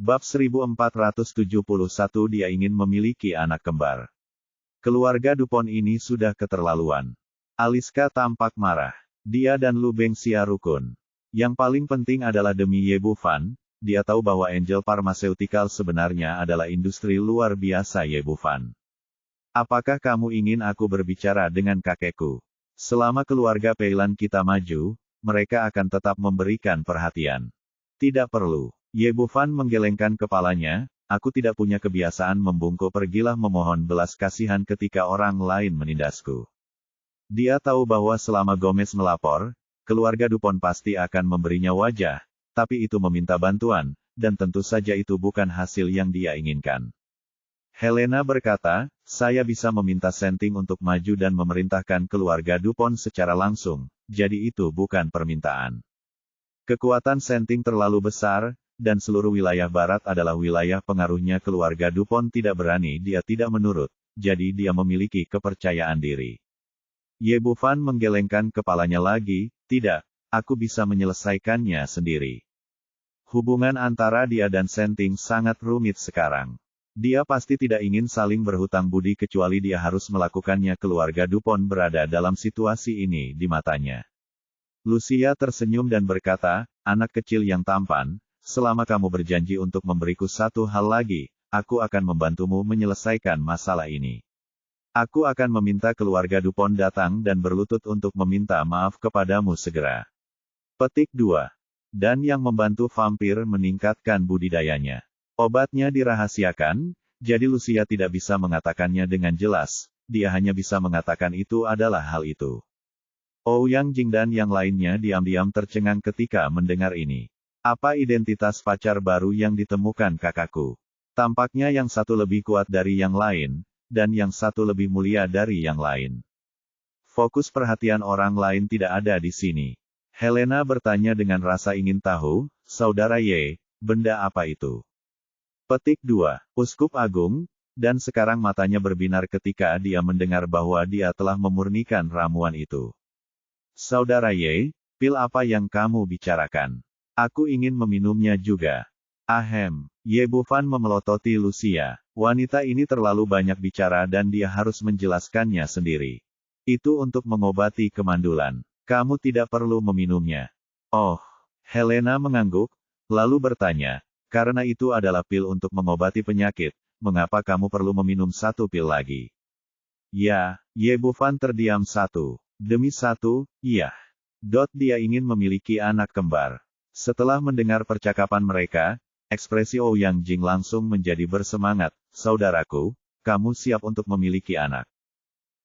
Bab 1471 Dia ingin memiliki anak kembar. Keluarga Dupont ini sudah keterlaluan. Aliska tampak marah. Dia dan Lu Bengxia rukun. Yang paling penting adalah demi Ye Bufan, dia tahu bahwa Angel Pharmaceutical sebenarnya adalah industri luar biasa Ye Bufan. Apakah kamu ingin aku berbicara dengan kakekku? Selama keluarga Peilan kita maju, mereka akan tetap memberikan perhatian. Tidak perlu. Ye Bufan menggelengkan kepalanya, aku tidak punya kebiasaan membungkuk, pergilah memohon belas kasihan ketika orang lain menindasku. Dia tahu bahwa selama Gomez melapor, keluarga Dupont pasti akan memberinya wajah, tapi itu meminta bantuan, dan tentu saja itu bukan hasil yang dia inginkan. Helena berkata, saya bisa meminta Senting untuk maju dan memerintahkan keluarga Dupont secara langsung, jadi itu bukan permintaan. Kekuatan Senting terlalu besar, dan seluruh wilayah barat adalah wilayah pengaruhnya keluarga Dupont tidak berani, dia tidak menurut, jadi dia memiliki kepercayaan diri. Ye Bufan menggelengkan kepalanya lagi, tidak, aku bisa menyelesaikannya sendiri. Hubungan antara dia dan Senting sangat rumit sekarang. Dia pasti tidak ingin saling berhutang budi kecuali dia harus melakukannya. Keluarga Dupont berada dalam situasi ini di matanya. Lucia tersenyum dan berkata, anak kecil yang tampan, selama kamu berjanji untuk memberiku satu hal lagi, aku akan membantumu menyelesaikan masalah ini. Aku akan meminta keluarga Dupont datang dan berlutut untuk meminta maaf kepadamu segera. Petik 2. Dan yang membantu vampir meningkatkan budidayanya. Obatnya dirahasiakan, jadi Lucia tidak bisa mengatakannya dengan jelas, dia hanya bisa mengatakan itu adalah hal itu. Ouyang Jing dan yang lainnya diam-diam tercengang ketika mendengar ini. Apa identitas pacar baru yang ditemukan kakakku? Tampaknya yang satu lebih kuat dari yang lain, dan yang satu lebih mulia dari yang lain. Fokus perhatian orang lain tidak ada di sini. Helena bertanya dengan rasa ingin tahu, saudara Ye, benda apa itu? Petik 2. Uskup Agung, dan sekarang matanya berbinar ketika dia mendengar bahwa dia telah memurnikan ramuan itu. Saudara Ye, pil apa yang kamu bicarakan? Aku ingin meminumnya juga. Ahem, Ye Bufan memelototi Lucia. Wanita ini terlalu banyak bicara dan dia harus menjelaskannya sendiri. Itu untuk mengobati kemandulan. Kamu tidak perlu meminumnya. Oh, Helena mengangguk, lalu bertanya, karena itu adalah pil untuk mengobati penyakit, mengapa kamu perlu meminum satu pil lagi? Ya, Ye Bufan terdiam satu. Demi satu, iya. Dia ingin memiliki anak kembar. Setelah mendengar percakapan mereka, ekspresi Ouyang Jing langsung menjadi bersemangat. Saudaraku, kamu siap untuk memiliki anak.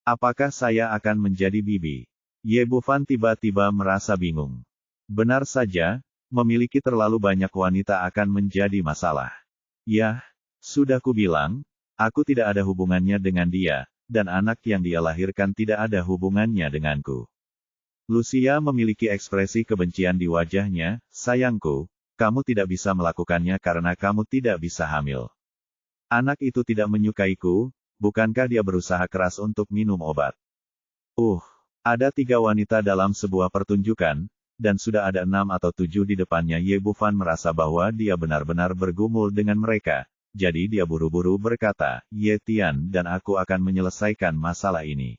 Apakah saya akan menjadi bibi? Ye Bufan tiba-tiba merasa bingung. Benar saja, memiliki terlalu banyak wanita akan menjadi masalah. Yah, sudah kubilang, aku tidak ada hubungannya dengan dia, dan anak yang dia lahirkan tidak ada hubungannya denganku. Lucia memiliki ekspresi kebencian di wajahnya, sayangku, kamu tidak bisa melakukannya karena kamu tidak bisa hamil. Anak itu tidak menyukaiku, bukankah dia berusaha keras untuk minum obat? Ada 3 wanita dalam sebuah pertunjukan, dan sudah ada 6 atau 7 di depannya. Ye Bufan merasa bahwa dia benar-benar bergumul dengan mereka, jadi dia buru-buru berkata, Ye Tian dan aku akan menyelesaikan masalah ini.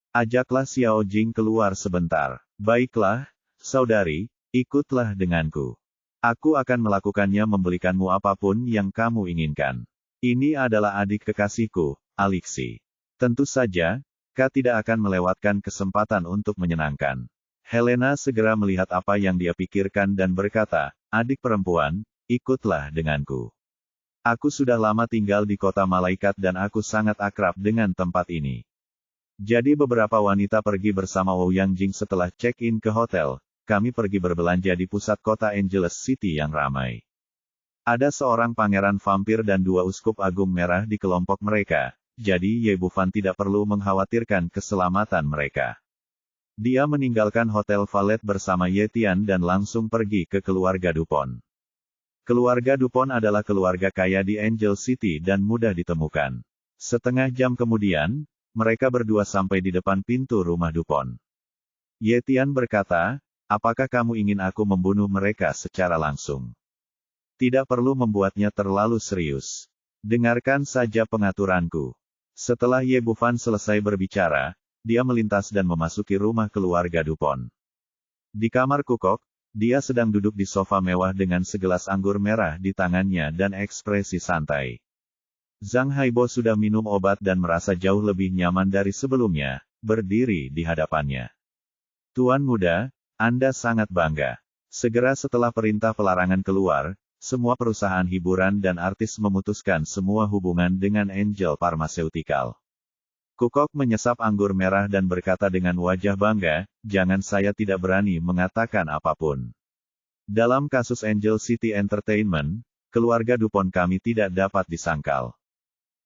Ajaklah Xiao Jing keluar sebentar. Baiklah, saudari, ikutlah denganku. Aku akan melakukannya, membelikanmu apapun yang kamu inginkan. Ini adalah adik kekasihku, Alixi. Tentu saja, kau tidak akan melewatkan kesempatan untuk menyenangkan. Helena segera melihat apa yang dia pikirkan dan berkata, adik perempuan, ikutlah denganku. Aku sudah lama tinggal di kota malaikat dan aku sangat akrab dengan tempat ini. Jadi beberapa wanita pergi bersama Ouyang Jing setelah check-in ke hotel, kami pergi berbelanja di pusat kota Angeles City yang ramai. Ada seorang pangeran vampir dan 2 uskup agung merah di kelompok mereka, jadi Ye Bufan tidak perlu mengkhawatirkan keselamatan mereka. Dia meninggalkan Hotel Valet bersama Ye Tian dan langsung pergi ke keluarga Dupont. Keluarga Dupont adalah keluarga kaya di Angel City dan mudah ditemukan. Setengah jam kemudian, mereka berdua sampai di depan pintu rumah Dupont. Ye Tian berkata, apakah kamu ingin aku membunuh mereka secara langsung? Tidak perlu membuatnya terlalu serius. Dengarkan saja pengaturanku. Setelah Ye Bufan selesai berbicara, dia melintas dan memasuki rumah keluarga Dupont. Di kamar Kukok, dia sedang duduk di sofa mewah dengan segelas anggur merah di tangannya dan ekspresi santai. Zhang Haibo sudah minum obat dan merasa jauh lebih nyaman dari sebelumnya, berdiri di hadapannya. Tuan muda, Anda sangat bangga. Segera setelah perintah pelarangan keluar, semua perusahaan hiburan dan artis memutuskan semua hubungan dengan Angel Pharmaceutical. Kukok menyesap anggur merah dan berkata dengan wajah bangga, jangan saya tidak berani mengatakan apapun. Dalam kasus Angel City Entertainment, keluarga Dupont kami tidak dapat disangkal.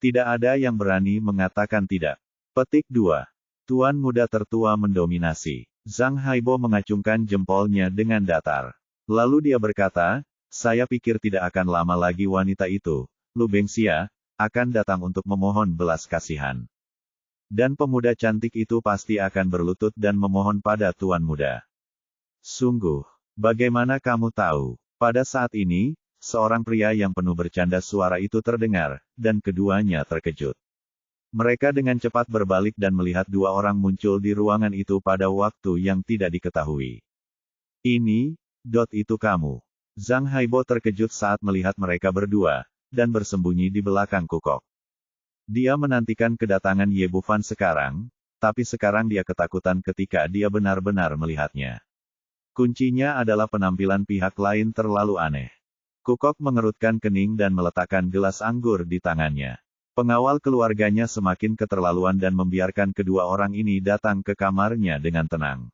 Tidak ada yang berani mengatakan tidak. Petik 2. Tuan muda tertua mendominasi. Zhang Haibo mengacungkan jempolnya dengan datar. Lalu dia berkata, saya pikir tidak akan lama lagi wanita itu, Lu Bengxia, akan datang untuk memohon belas kasihan. Dan pemuda cantik itu pasti akan berlutut dan memohon pada tuan muda. Sungguh, bagaimana kamu tahu? Pada saat ini, seorang pria yang penuh bercanda suara itu terdengar, dan keduanya terkejut. Mereka dengan cepat berbalik dan melihat dua orang muncul di ruangan itu pada waktu yang tidak diketahui. Ini, itu kamu. Zhang Haibo terkejut saat melihat mereka berdua, dan bersembunyi di belakang Kukok. Dia menantikan kedatangan Ye Bufan sekarang, tapi sekarang dia ketakutan ketika dia benar-benar melihatnya. Kuncinya adalah penampilan pihak lain terlalu aneh. Kukok mengerutkan kening dan meletakkan gelas anggur di tangannya. Pengawal keluarganya semakin keterlaluan dan membiarkan kedua orang ini datang ke kamarnya dengan tenang.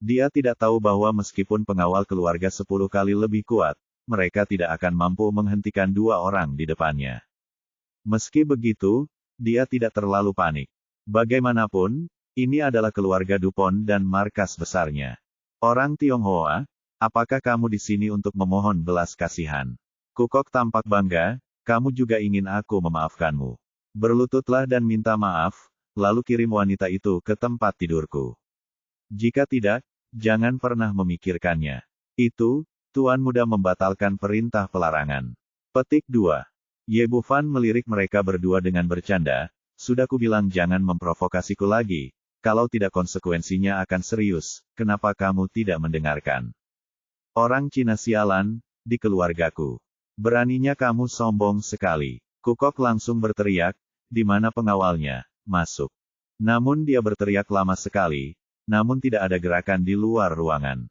Dia tidak tahu bahwa meskipun pengawal keluarga 10 kali lebih kuat, mereka tidak akan mampu menghentikan dua orang di depannya. Meski begitu, dia tidak terlalu panik. Bagaimanapun, ini adalah keluarga Dupont dan markas besarnya. Orang Tionghoa, apakah kamu di sini untuk memohon belas kasihan? Kukok tampak bangga, kamu juga ingin aku memaafkanmu. Berlututlah dan minta maaf, lalu kirim wanita itu ke tempat tidurku. Jika tidak, jangan pernah memikirkannya. Itu, tuan muda membatalkan perintah pelarangan. Petik 2. Ye Bufan melirik mereka berdua dengan bercanda, sudah kubilang jangan memprovokasiku lagi, kalau tidak konsekuensinya akan serius, kenapa kamu tidak mendengarkan? Orang Cina sialan, di keluargaku. Beraninya kamu sombong sekali. Kukok langsung berteriak, di mana pengawalnya, masuk. Namun dia berteriak lama sekali, namun tidak ada gerakan di luar ruangan.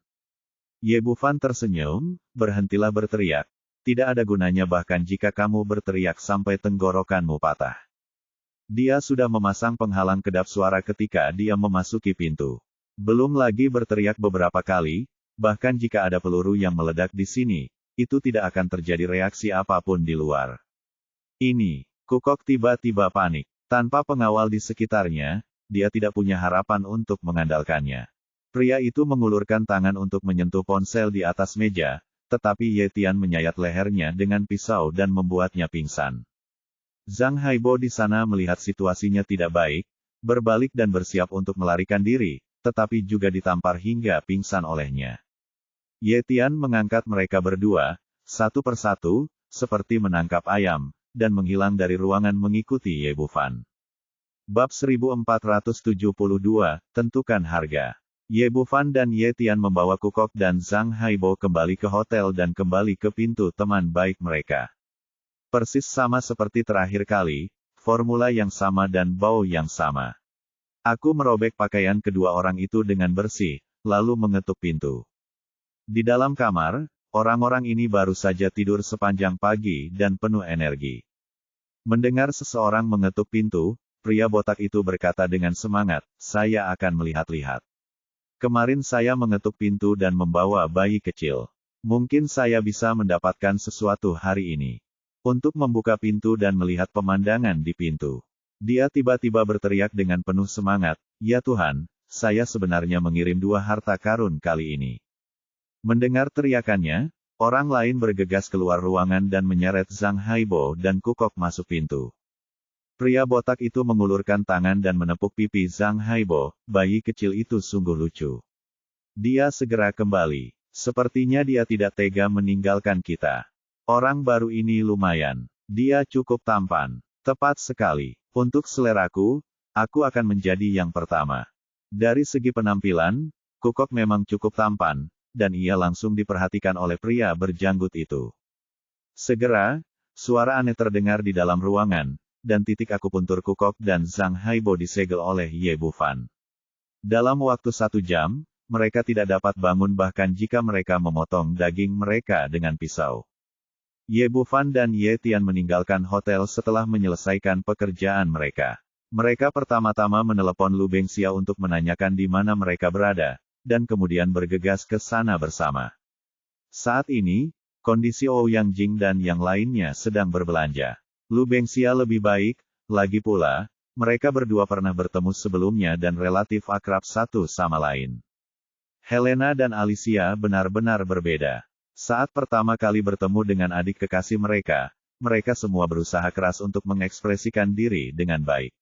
Ye Bufan tersenyum, berhentilah berteriak. Tidak ada gunanya bahkan jika kamu berteriak sampai tenggorokanmu patah. Dia sudah memasang penghalang kedap suara ketika dia memasuki pintu. Belum lagi berteriak beberapa kali, bahkan jika ada peluru yang meledak di sini, itu tidak akan terjadi reaksi apapun di luar. Ini, Kukok tiba-tiba panik. Tanpa pengawal di sekitarnya, dia tidak punya harapan untuk mengandalkannya. Pria itu mengulurkan tangan untuk menyentuh ponsel di atas meja, tetapi Ye Tian menyayat lehernya dengan pisau dan membuatnya pingsan. Zhang Haibo di sana melihat situasinya tidak baik, berbalik dan bersiap untuk melarikan diri, tetapi juga ditampar hingga pingsan olehnya. Ye Tian mengangkat mereka berdua, satu persatu, seperti menangkap ayam, dan menghilang dari ruangan mengikuti Ye Bufan. Bab 1472, tentukan harga. Ye Bufan dan Ye Tian membawa Kukok dan Zhang Haibo kembali ke hotel dan kembali ke pintu teman baik mereka. Persis sama seperti terakhir kali, formula yang sama dan bau yang sama. Aku merobek pakaian kedua orang itu dengan bersih, lalu mengetuk pintu. Di dalam kamar, orang-orang ini baru saja tidur sepanjang pagi dan penuh energi. Mendengar seseorang mengetuk pintu, pria botak itu berkata dengan semangat, saya akan melihat-lihat. Kemarin saya mengetuk pintu dan membawa bayi kecil. Mungkin saya bisa mendapatkan sesuatu hari ini. Untuk membuka pintu dan melihat pemandangan di pintu. Dia tiba-tiba berteriak dengan penuh semangat, ya Tuhan, saya sebenarnya mengirim 2 harta karun kali ini. Mendengar teriakannya, orang lain bergegas keluar ruangan dan menyeret Zhang Haibo dan Kukok masuk pintu. Pria botak itu mengulurkan tangan dan menepuk pipi Zhang Haibo, bayi kecil itu sungguh lucu. Dia segera kembali. Sepertinya dia tidak tega meninggalkan kita. Orang baru ini lumayan. Dia cukup tampan. Tepat sekali. Untuk seleraku, aku akan menjadi yang pertama. Dari segi penampilan, Kukok memang cukup tampan, dan ia langsung diperhatikan oleh pria berjanggut itu. Segera, suara aneh terdengar di dalam ruangan, dan titik akupuntur Kukok dan Zhang Haibo disegel oleh Ye Bufan. Dalam waktu 1 jam, mereka tidak dapat bangun bahkan jika mereka memotong daging mereka dengan pisau. Ye Bufan dan Ye Tian meninggalkan hotel setelah menyelesaikan pekerjaan mereka. Mereka pertama-tama menelepon Lu Bengxia untuk menanyakan di mana mereka berada, dan kemudian bergegas ke sana bersama. Saat ini, kondisi Ouyang Jing dan yang lainnya sedang berbelanja. Lu Bengxia lebih baik, lagi pula, mereka berdua pernah bertemu sebelumnya dan relatif akrab satu sama lain. Helena dan Alicia benar-benar berbeda. Saat pertama kali bertemu dengan adik kekasih mereka, mereka semua berusaha keras untuk mengekspresikan diri dengan baik.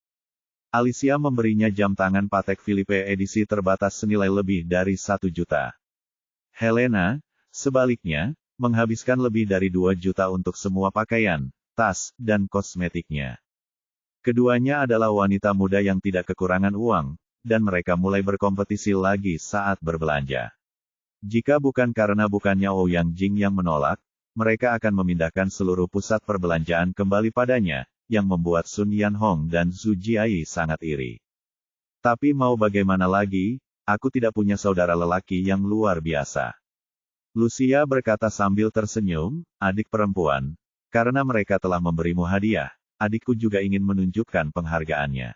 Alicia memberinya jam tangan Patek Philippe edisi terbatas senilai lebih dari 1 juta. Helena, sebaliknya, menghabiskan lebih dari 2 juta untuk semua pakaian, tas, dan kosmetiknya. Keduanya adalah wanita muda yang tidak kekurangan uang, dan mereka mulai berkompetisi lagi saat berbelanja. Jika bukan karena bukannya Ouyang Jing yang menolak, mereka akan memindahkan seluruh pusat perbelanjaan kembali padanya, yang membuat Sun Yanhong dan Zhu Jiai sangat iri. Tapi mau bagaimana lagi, aku tidak punya saudara lelaki yang luar biasa. Lucia berkata sambil tersenyum, adik perempuan, karena mereka telah memberimu hadiah, adikku juga ingin menunjukkan penghargaannya.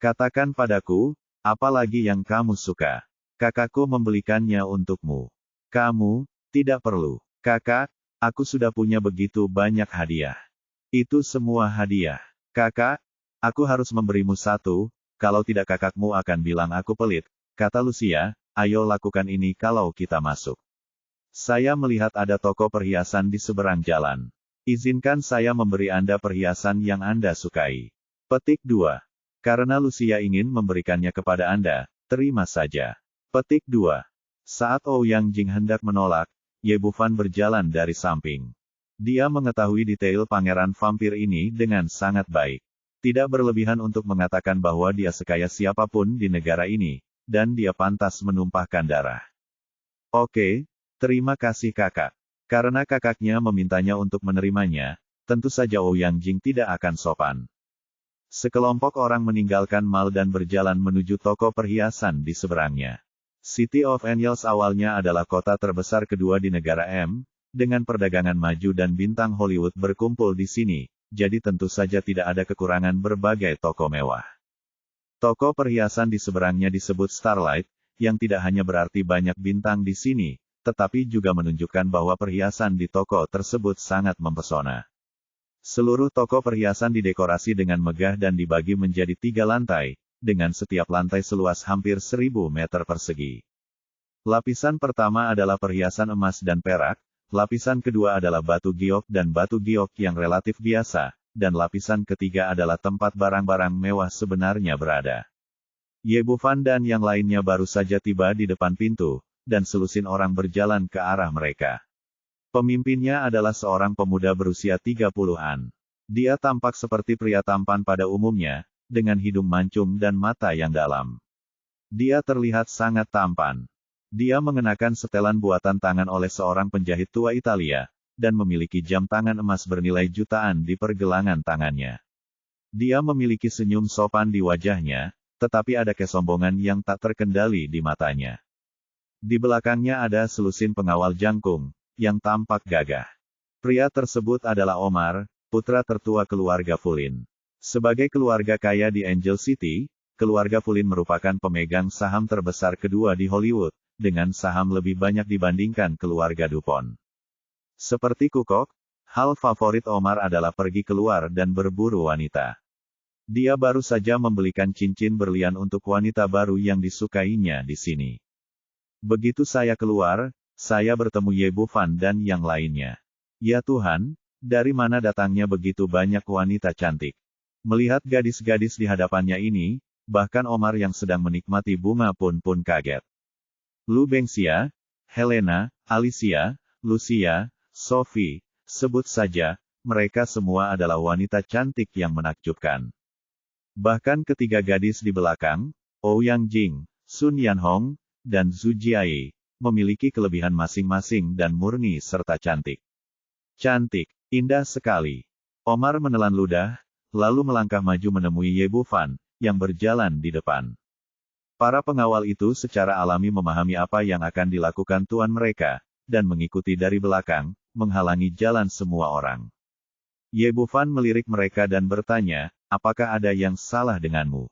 Katakan padaku, apa lagi yang kamu suka? Kakakku membelikannya untukmu. Kamu, tidak perlu. Kakak, aku sudah punya begitu banyak hadiah. Itu semua hadiah. Kakak, aku harus memberimu satu, kalau tidak kakakmu akan bilang aku pelit, kata Lucia, ayo lakukan ini kalau kita masuk. Saya melihat ada toko perhiasan di seberang jalan. Izinkan saya memberi Anda perhiasan yang Anda sukai. Petik 2. Karena Lucia ingin memberikannya kepada Anda, terima saja. Petik 2. Saat Ouyang Jing hendak menolak, Ye Bufan berjalan dari samping. Dia mengetahui detail pangeran vampir ini dengan sangat baik. Tidak berlebihan untuk mengatakan bahwa dia sekaya siapapun di negara ini, dan dia pantas menumpahkan darah. Oke, terima kasih kakak. Karena kakaknya memintanya untuk menerimanya, tentu saja Ouyang Jing tidak akan sopan. Sekelompok orang meninggalkan mal dan berjalan menuju toko perhiasan di seberangnya. City of Angels awalnya adalah kota terbesar kedua di negara M, dengan perdagangan maju dan bintang Hollywood berkumpul di sini, jadi tentu saja tidak ada kekurangan berbagai toko mewah. Toko perhiasan di seberangnya disebut Starlight, yang tidak hanya berarti banyak bintang di sini, tetapi juga menunjukkan bahwa perhiasan di toko tersebut sangat mempesona. Seluruh toko perhiasan didekorasi dengan megah dan dibagi menjadi 3 lantai, dengan setiap lantai seluas hampir 1000 meter persegi. Lapisan pertama adalah perhiasan emas dan perak, lapisan kedua adalah batu giok dan batu giok yang relatif biasa, dan lapisan ketiga adalah tempat barang-barang mewah sebenarnya berada. Ye Bufan dan yang lainnya baru saja tiba di depan pintu, dan selusin orang berjalan ke arah mereka. Pemimpinnya adalah seorang pemuda berusia 30-an. Dia tampak seperti pria tampan pada umumnya, dengan hidung mancung dan mata yang dalam. Dia terlihat sangat tampan. Dia mengenakan setelan buatan tangan oleh seorang penjahit tua Italia, dan memiliki jam tangan emas bernilai jutaan di pergelangan tangannya. Dia memiliki senyum sopan di wajahnya, tetapi ada kesombongan yang tak terkendali di matanya. Di belakangnya ada selusin pengawal jangkung, yang tampak gagah. Pria tersebut adalah Omar, putra tertua keluarga Fulin. Sebagai keluarga kaya di Angel City, keluarga Fulin merupakan pemegang saham terbesar kedua di Hollywood, dengan saham lebih banyak dibandingkan keluarga Dupont. Seperti Kukok, hal favorit Omar adalah pergi keluar dan berburu wanita. Dia baru saja membelikan cincin berlian untuk wanita baru yang disukainya di sini. Begitu saya keluar, saya bertemu Ye Bufan dan yang lainnya. Ya Tuhan, dari mana datangnya begitu banyak wanita cantik? Melihat gadis-gadis di hadapannya ini, bahkan Omar yang sedang menikmati bunga pun kaget. Lu Bengxia, Helena, Alicia, Lucia, Sophie, sebut saja, mereka semua adalah wanita cantik yang menakjubkan. Bahkan ketiga gadis di belakang, Ouyang Jing, Sun Yanhong, dan Zhu Jiayi, memiliki kelebihan masing-masing dan murni serta cantik. Cantik, indah sekali. Omar menelan ludah, lalu melangkah maju menemui Ye Bufan, yang berjalan di depan. Para pengawal itu secara alami memahami apa yang akan dilakukan tuan mereka, dan mengikuti dari belakang, menghalangi jalan semua orang. Ye Bufan melirik mereka dan bertanya, apakah ada yang salah denganmu?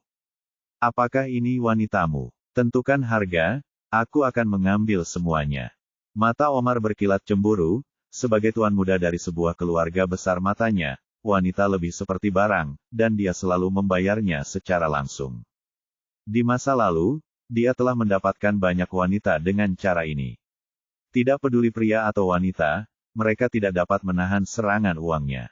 Apakah ini wanitamu? Tentukan harga, aku akan mengambil semuanya. Mata Omar berkilat cemburu, sebagai tuan muda dari sebuah keluarga besar matanya, wanita lebih seperti barang, dan dia selalu membayarnya secara langsung. Di masa lalu, dia telah mendapatkan banyak wanita dengan cara ini. Tidak peduli pria atau wanita, mereka tidak dapat menahan serangan uangnya.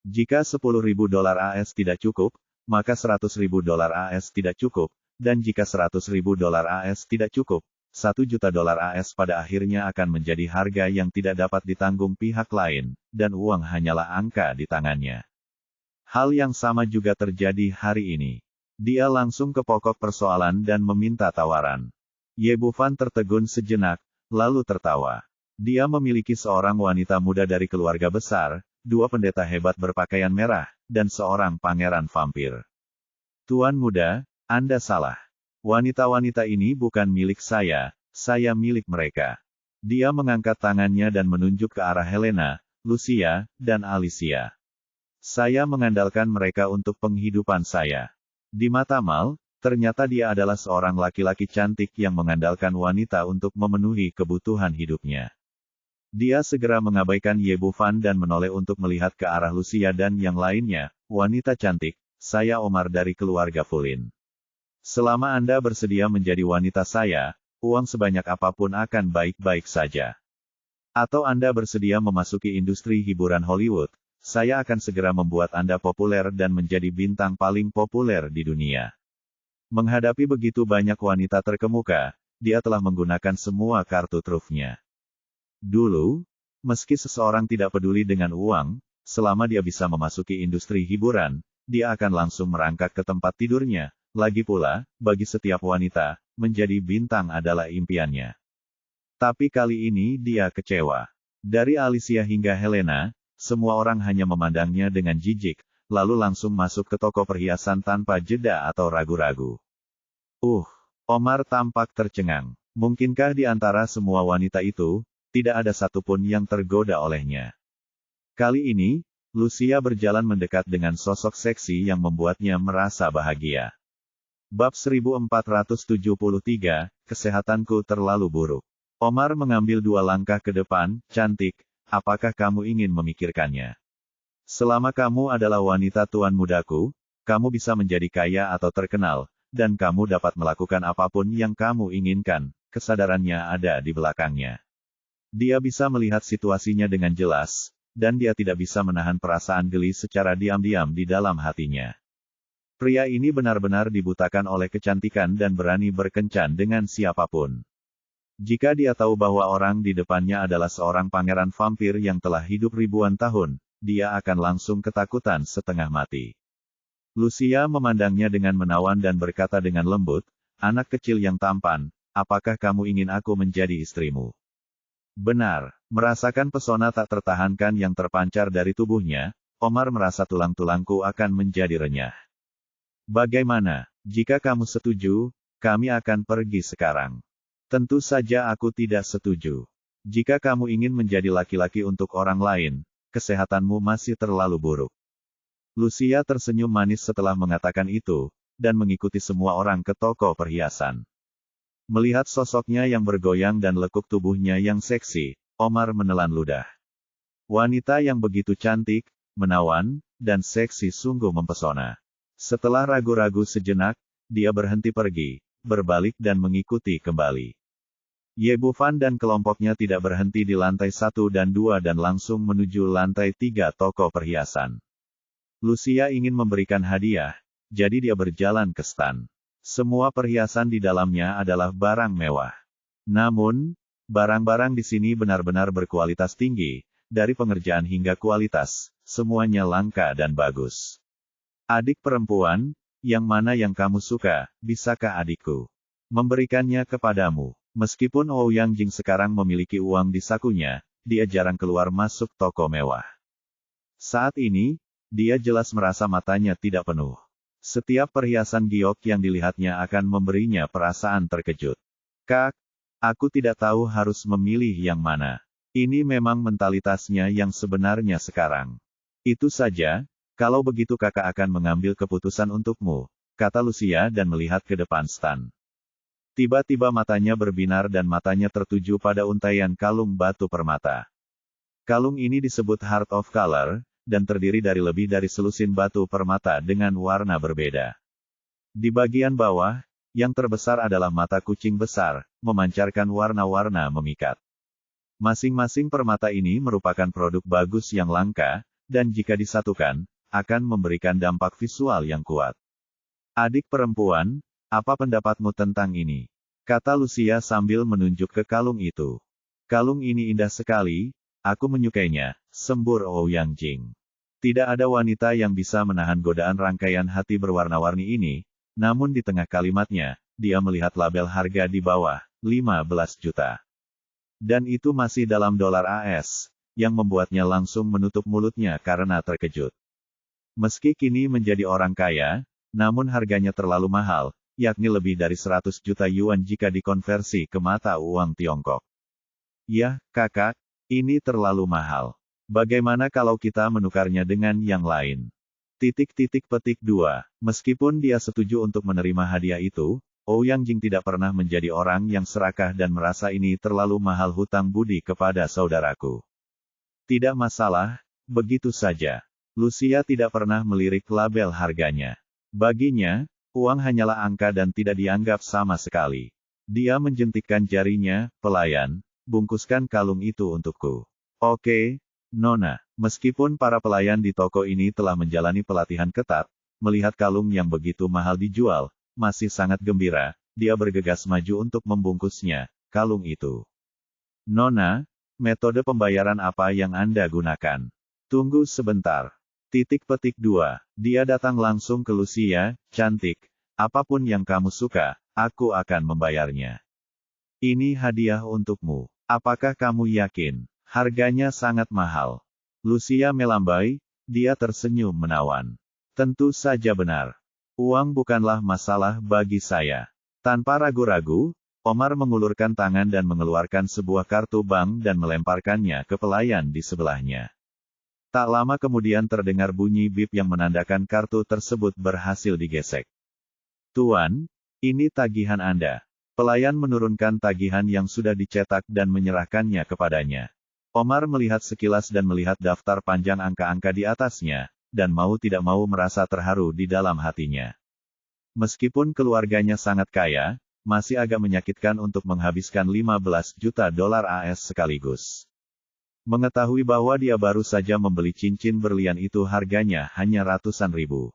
Jika $10.000 AS tidak cukup, maka $100.000 AS tidak cukup, dan jika $100.000 AS tidak cukup, $1 juta AS pada akhirnya akan menjadi harga yang tidak dapat ditanggung pihak lain, dan uang hanyalah angka di tangannya. Hal yang sama juga terjadi hari ini. Dia langsung ke pokok persoalan dan meminta tawaran. Ye Bufan tertegun sejenak, lalu tertawa. Dia memiliki seorang wanita muda dari keluarga besar, 2 pendeta hebat berpakaian merah, dan seorang pangeran vampir. Tuan muda, Anda salah. Wanita-wanita ini bukan milik saya milik mereka. Dia mengangkat tangannya dan menunjuk ke arah Helena, Lucia, dan Alicia. Saya mengandalkan mereka untuk penghidupan saya. Di mata Mal, ternyata dia adalah seorang laki-laki cantik yang mengandalkan wanita untuk memenuhi kebutuhan hidupnya. Dia segera mengabaikan Ye Bufan dan menoleh untuk melihat ke arah Lucia dan yang lainnya. Wanita cantik, saya Omar dari keluarga Fulin. Selama Anda bersedia menjadi wanita saya, uang sebanyak apapun akan baik-baik saja. Atau Anda bersedia memasuki industri hiburan Hollywood, saya akan segera membuat Anda populer dan menjadi bintang paling populer di dunia. Menghadapi begitu banyak wanita terkemuka, dia telah menggunakan semua kartu trufnya. Dulu, meski seseorang tidak peduli dengan uang, selama dia bisa memasuki industri hiburan, dia akan langsung merangkak ke tempat tidurnya. Lagi pula, bagi setiap wanita, menjadi bintang adalah impiannya. Tapi kali ini dia kecewa. Dari Alicia hingga Helena, semua orang hanya memandangnya dengan jijik, lalu langsung masuk ke toko perhiasan tanpa jeda atau ragu-ragu. Omar tampak tercengang. Mungkinkah di antara semua wanita itu, tidak ada satupun yang tergoda olehnya? Kali ini, Lucia berjalan mendekat dengan sosok seksi yang membuatnya merasa bahagia. Bab 1473, Kesehatanku terlalu buruk. Omar mengambil 2 langkah ke depan, cantik. Apakah kamu ingin memikirkannya? Selama kamu adalah wanita tuan mudaku, kamu bisa menjadi kaya atau terkenal, dan kamu dapat melakukan apapun yang kamu inginkan, kesadarannya ada di belakangnya. Dia bisa melihat situasinya dengan jelas, dan dia tidak bisa menahan perasaan geli secara diam-diam di dalam hatinya. Pria ini benar-benar dibutakan oleh kecantikan dan berani berkencan dengan siapapun. Jika dia tahu bahwa orang di depannya adalah seorang pangeran vampir yang telah hidup ribuan tahun, dia akan langsung ketakutan setengah mati. Lucia memandangnya dengan menawan dan berkata dengan lembut, anak kecil yang tampan, apakah kamu ingin aku menjadi istrimu? Benar, merasakan pesona tak tertahankan yang terpancar dari tubuhnya, Omar merasa tulang-tulangku akan menjadi renyah. Bagaimana, jika kamu setuju, kami akan pergi sekarang. Tentu saja aku tidak setuju. Jika kamu ingin menjadi laki-laki untuk orang lain, kesehatanmu masih terlalu buruk. Lucia tersenyum manis setelah mengatakan itu, dan mengikuti semua orang ke toko perhiasan. Melihat sosoknya yang bergoyang dan lekuk tubuhnya yang seksi, Omar menelan ludah. Wanita yang begitu cantik, menawan, dan seksi sungguh mempesona. Setelah ragu-ragu sejenak, dia berhenti pergi, berbalik dan mengikuti kembali. Ye Bufan dan kelompoknya tidak berhenti di lantai 1 dan 2 dan langsung menuju lantai 3 toko perhiasan. Lucia ingin memberikan hadiah, jadi dia berjalan ke stan. Semua perhiasan di dalamnya adalah barang mewah. Namun, barang-barang di sini benar-benar berkualitas tinggi, dari pengerjaan hingga kualitas, semuanya langka dan bagus. Adik perempuan, yang mana yang kamu suka, bisakah adikku memberikannya kepadamu? Meskipun Ouyang Jing sekarang memiliki uang di sakunya, dia jarang keluar masuk toko mewah. Saat ini, dia jelas merasa matanya tidak penuh. Setiap perhiasan giok yang dilihatnya akan memberinya perasaan terkejut. Kak, aku tidak tahu harus memilih yang mana. Ini memang mentalitasnya yang sebenarnya sekarang. Itu saja, kalau begitu kakak akan mengambil keputusan untukmu, kata Lucia dan melihat ke depan Stan. Tiba-tiba matanya berbinar dan matanya tertuju pada untaian kalung batu permata. Kalung ini disebut Heart of Color, dan terdiri dari lebih dari selusin batu permata dengan warna berbeda. Di bagian bawah, yang terbesar adalah mata kucing besar, memancarkan warna-warna memikat. Masing-masing permata ini merupakan produk bagus yang langka, dan jika disatukan, akan memberikan dampak visual yang kuat. Adik perempuan, apa pendapatmu tentang ini? Kata Lucia sambil menunjuk ke kalung itu. Kalung ini indah sekali, aku menyukainya, sembur Ouyang Jing. Tidak ada wanita yang bisa menahan godaan rangkaian hati berwarna-warni ini, namun di tengah kalimatnya, dia melihat label harga di bawah, 15 juta. Dan itu masih dalam dolar AS, yang membuatnya langsung menutup mulutnya karena terkejut. Meski kini menjadi orang kaya, namun harganya terlalu mahal, yakni lebih dari 100 juta yuan jika dikonversi ke mata uang Tiongkok. Yah, kakak, ini terlalu mahal. Bagaimana kalau kita menukarnya dengan yang lain? Petik 2. Meskipun dia setuju untuk menerima hadiah itu, Ouyang Jing tidak pernah menjadi orang yang serakah dan merasa ini terlalu mahal hutang budi kepada saudaraku. Tidak masalah, begitu saja. Lucia tidak pernah melirik label harganya. Baginya, uang hanyalah angka dan tidak dianggap sama sekali. Dia menjentikkan jarinya, pelayan, bungkuskan kalung itu untukku. Oke, Nona. Meskipun para pelayan di toko ini telah menjalani pelatihan ketat, melihat kalung yang begitu mahal dijual, masih sangat gembira, dia bergegas maju untuk membungkusnya, kalung itu. Nona, metode pembayaran apa yang Anda gunakan? Tunggu sebentar. Petik 2. Dia datang langsung ke Lucia, cantik, apapun yang kamu suka, aku akan membayarnya. Ini hadiah untukmu. Apakah kamu yakin? Harganya sangat mahal. Lucia melambai, dia tersenyum menawan. Tentu saja benar. Uang bukanlah masalah bagi saya. Tanpa ragu-ragu, Omar mengulurkan tangan dan mengeluarkan sebuah kartu bank dan melemparkannya ke pelayan di sebelahnya. Tak lama kemudian terdengar bunyi bip yang menandakan kartu tersebut berhasil digesek. Tuan, ini tagihan Anda. Pelayan menurunkan tagihan yang sudah dicetak dan menyerahkannya kepadanya. Omar melihat sekilas dan melihat daftar panjang angka-angka di atasnya, dan mau tidak mau merasa terharu di dalam hatinya. Meskipun keluarganya sangat kaya, masih agak menyakitkan untuk menghabiskan 15 juta dolar AS sekaligus. Mengetahui bahwa dia baru saja membeli cincin berlian itu harganya hanya ratusan ribu.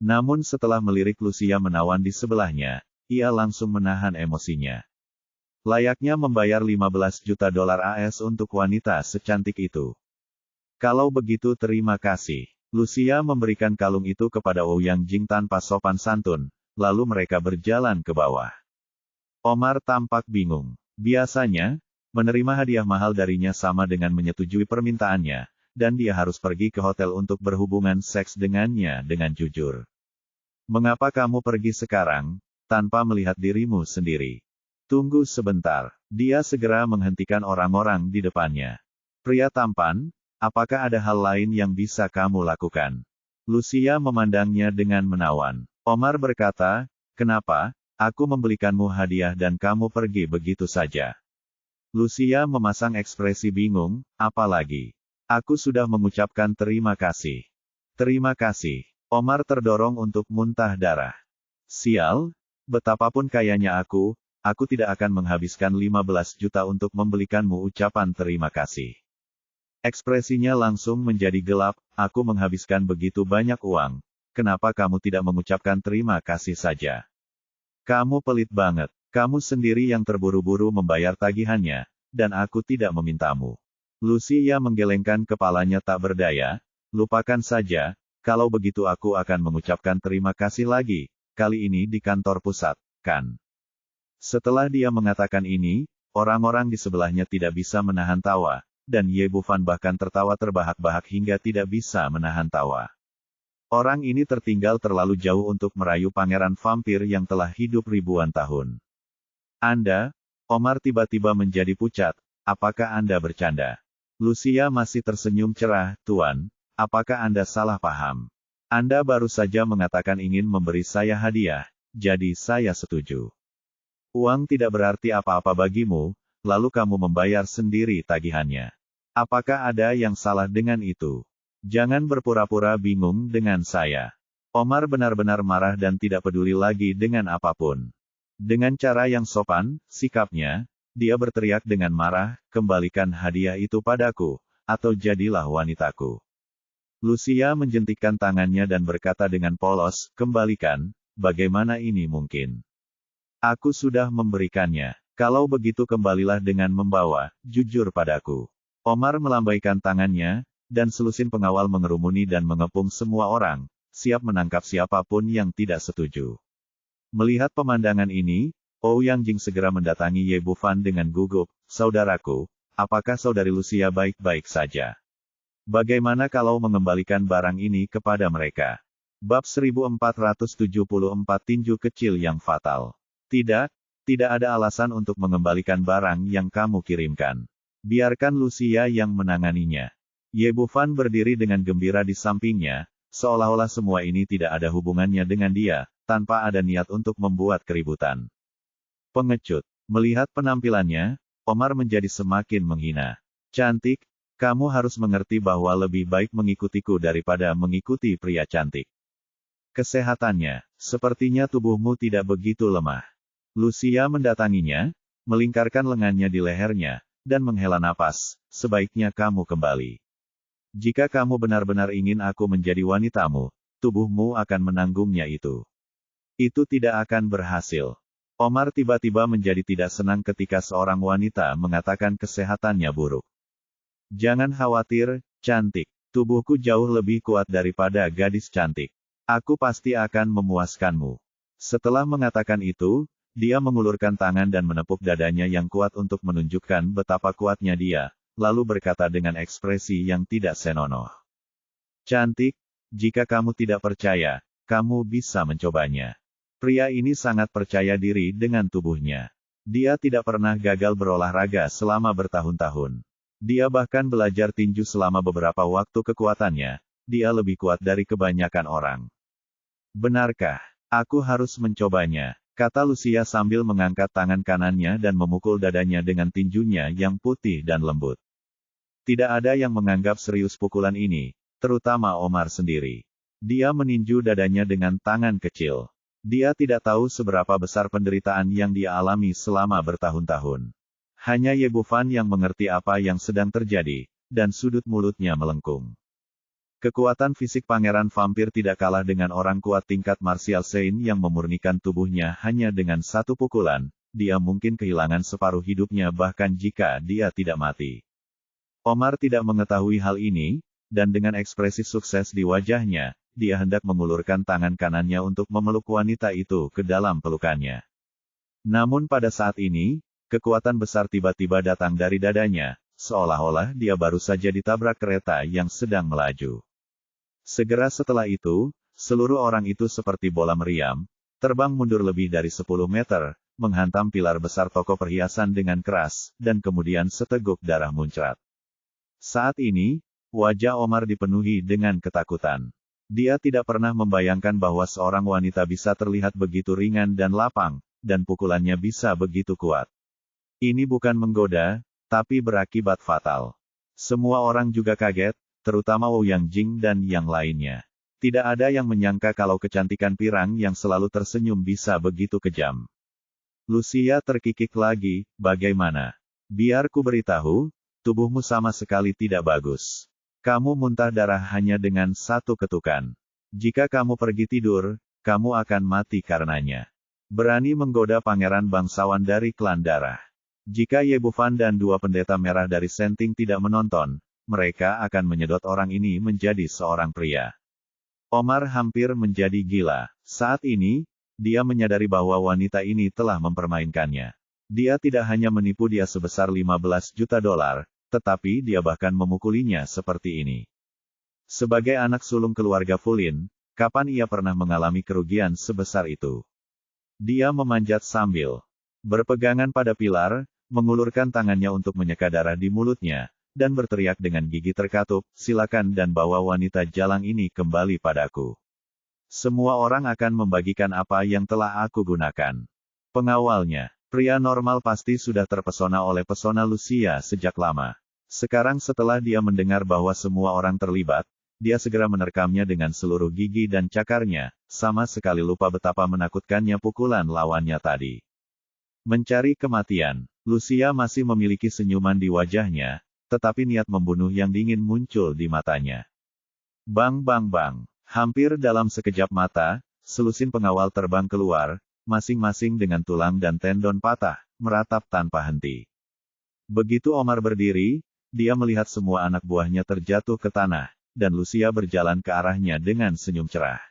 Namun setelah melirik Lucia menawan di sebelahnya, ia langsung menahan emosinya. Layaknya membayar 15 juta dolar AS untuk wanita secantik itu. Kalau begitu terima kasih. Lucia memberikan kalung itu kepada Ouyang Jing tanpa sopan santun, lalu mereka berjalan ke bawah. Omar tampak bingung. Biasanya, menerima hadiah mahal darinya sama dengan menyetujui permintaannya, dan dia harus pergi ke hotel untuk berhubungan seks dengannya dengan jujur. Mengapa kamu pergi sekarang, tanpa melihat dirimu sendiri? Tunggu sebentar. Dia segera menghentikan orang-orang di depannya. Pria tampan, apakah ada hal lain yang bisa kamu lakukan? Lucia memandangnya dengan menawan. Omar berkata, kenapa, aku membelikanmu hadiah dan kamu pergi begitu saja? Lucia memasang ekspresi bingung, apalagi? Aku sudah mengucapkan terima kasih. Terima kasih. Omar terdorong untuk muntah darah. Sial, betapapun kayanya aku tidak akan menghabiskan 15 juta untuk membelikanmu ucapan terima kasih. Ekspresinya langsung menjadi gelap, aku menghabiskan begitu banyak uang, kenapa kamu tidak mengucapkan terima kasih saja? Kamu pelit banget, kamu sendiri yang terburu-buru membayar tagihannya, dan aku tidak memintamu. Lucia menggelengkan kepalanya tak berdaya. Lupakan saja, kalau begitu aku akan mengucapkan terima kasih lagi, kali ini di kantor pusat, kan? Setelah dia mengatakan ini, orang-orang di sebelahnya tidak bisa menahan tawa, dan Ye Bufan bahkan tertawa terbahak-bahak hingga tidak bisa menahan tawa. Orang ini tertinggal terlalu jauh untuk merayu pangeran vampir yang telah hidup ribuan tahun. Anda, Omar tiba-tiba menjadi pucat, apakah Anda bercanda? Lucia masih tersenyum cerah, Tuan, apakah Anda salah paham? Anda baru saja mengatakan ingin memberi saya hadiah, jadi saya setuju. Uang tidak berarti apa-apa bagimu, lalu kamu membayar sendiri tagihannya. Apakah ada yang salah dengan itu? Jangan berpura-pura bingung dengan saya. Omar benar-benar marah dan tidak peduli lagi dengan apapun. Dengan cara yang sopan, sikapnya, dia berteriak dengan marah, kembalikan hadiah itu padaku, atau jadilah wanitaku. Lucia menjentikkan tangannya dan berkata dengan polos, kembalikan, bagaimana ini mungkin? Aku sudah memberikannya. Kalau begitu kembalilah dengan membawa, jujur padaku. Omar melambaikan tangannya, dan selusin pengawal mengerumuni dan mengepung semua orang, siap menangkap siapapun yang tidak setuju. Melihat pemandangan ini, Ouyang Jing segera mendatangi Ye Bufan dengan gugup, saudaraku, apakah saudari Lucia baik-baik saja? Bagaimana kalau mengembalikan barang ini kepada mereka? Bab 1474 Tinju Kecil yang Fatal. Tidak ada alasan untuk mengembalikan barang yang kamu kirimkan. Biarkan Lucia yang menanganinya. Ye Bufan berdiri dengan gembira di sampingnya, seolah-olah semua ini tidak ada hubungannya dengan dia, tanpa ada niat untuk membuat keributan. Pengecut. Melihat penampilannya, Omar menjadi semakin menghina. Cantik, kamu harus mengerti bahwa lebih baik mengikutiku daripada mengikuti pria cantik. Kesehatannya, sepertinya tubuhmu tidak begitu lemah. Lucia mendatanginya, melingkarkan lengannya di lehernya, dan menghela napas, sebaiknya kamu kembali. Jika kamu benar-benar ingin aku menjadi wanitamu, tubuhmu akan menanggungnya itu. Itu tidak akan berhasil. Omar tiba-tiba menjadi tidak senang ketika seorang wanita mengatakan kesehatannya buruk. Jangan khawatir, cantik. Tubuhku jauh lebih kuat daripada gadis cantik. Aku pasti akan memuaskanmu. Setelah mengatakan itu, dia mengulurkan tangan dan menepuk dadanya yang kuat untuk menunjukkan betapa kuatnya dia, lalu berkata dengan ekspresi yang tidak senonoh. Cantik, jika kamu tidak percaya, kamu bisa mencobanya. Pria ini sangat percaya diri dengan tubuhnya. Dia tidak pernah gagal berolahraga selama bertahun-tahun. Dia bahkan belajar tinju selama beberapa waktu kekuatannya, dia lebih kuat dari kebanyakan orang. Benarkah? Aku harus mencobanya, kata Lucia sambil mengangkat tangan kanannya dan memukul dadanya dengan tinjunya yang putih dan lembut. Tidak ada yang menganggap serius pukulan ini, terutama Omar sendiri. Dia meninju dadanya dengan tangan kecil. Dia tidak tahu seberapa besar penderitaan yang dia alami selama bertahun-tahun. Hanya Ye Bufan yang mengerti apa yang sedang terjadi, dan sudut mulutnya melengkung. Kekuatan fisik pangeran vampir tidak kalah dengan orang kuat tingkat martial Saint yang memurnikan tubuhnya hanya dengan satu pukulan, dia mungkin kehilangan separuh hidupnya bahkan jika dia tidak mati. Omar tidak mengetahui hal ini, dan dengan ekspresi sukses di wajahnya, dia hendak mengulurkan tangan kanannya untuk memeluk wanita itu ke dalam pelukannya. Namun pada saat ini, kekuatan besar tiba-tiba datang dari dadanya, seolah-olah dia baru saja ditabrak kereta yang sedang melaju. Segera setelah itu, seluruh orang itu seperti bola meriam, terbang mundur lebih dari 10 meter, menghantam pilar besar toko perhiasan dengan keras, dan kemudian seteguk darah muncrat. Saat ini, wajah Omar dipenuhi dengan ketakutan. Dia tidak pernah membayangkan bahwa seorang wanita bisa terlihat begitu ringan dan lapang, dan pukulannya bisa begitu kuat. Ini bukan menggoda, tapi berakibat fatal. Semua orang juga kaget, terutama Ouyang Jing dan yang lainnya. Tidak ada yang menyangka kalau kecantikan pirang yang selalu tersenyum bisa begitu kejam. Lucia terkikik lagi, bagaimana? Biar ku beritahu, tubuhmu sama sekali tidak bagus. Kamu muntah darah hanya dengan satu ketukan. Jika kamu pergi tidur, kamu akan mati karenanya. Berani menggoda pangeran bangsawan dari klan darah. Jika Ye Bufan dan dua pendeta merah dari Senting tidak menonton, mereka akan menyedot orang ini menjadi seorang pria. Omar hampir menjadi gila. Saat ini, dia menyadari bahwa wanita ini telah mempermainkannya. Dia tidak hanya menipu dia sebesar 15 juta dolar, tetapi dia bahkan memukulinya seperti ini. Sebagai anak sulung keluarga Fulin, kapan ia pernah mengalami kerugian sebesar itu? Dia memanjat sambil berpegangan pada pilar, mengulurkan tangannya untuk menyeka darah di mulutnya, dan berteriak dengan gigi terkatup, "Silakan dan bawa wanita jalang ini kembali padaku. Semua orang akan membagikan apa yang telah aku gunakan." Pengawalnya, pria normal pasti sudah terpesona oleh pesona Lucia sejak lama. Sekarang setelah dia mendengar bahwa semua orang terlibat, dia segera menerkamnya dengan seluruh gigi dan cakarnya, sama sekali lupa betapa menakutkannya pukulan lawannya tadi. Mencari kematian, Lucia masih memiliki senyuman di wajahnya, tetapi niat membunuh yang dingin muncul di matanya. Bang bang bang, hampir dalam sekejap mata, selusin pengawal terbang keluar, masing-masing dengan tulang dan tendon patah, meratap tanpa henti. Begitu Omar berdiri, dia melihat semua anak buahnya terjatuh ke tanah, dan Lucia berjalan ke arahnya dengan senyum cerah.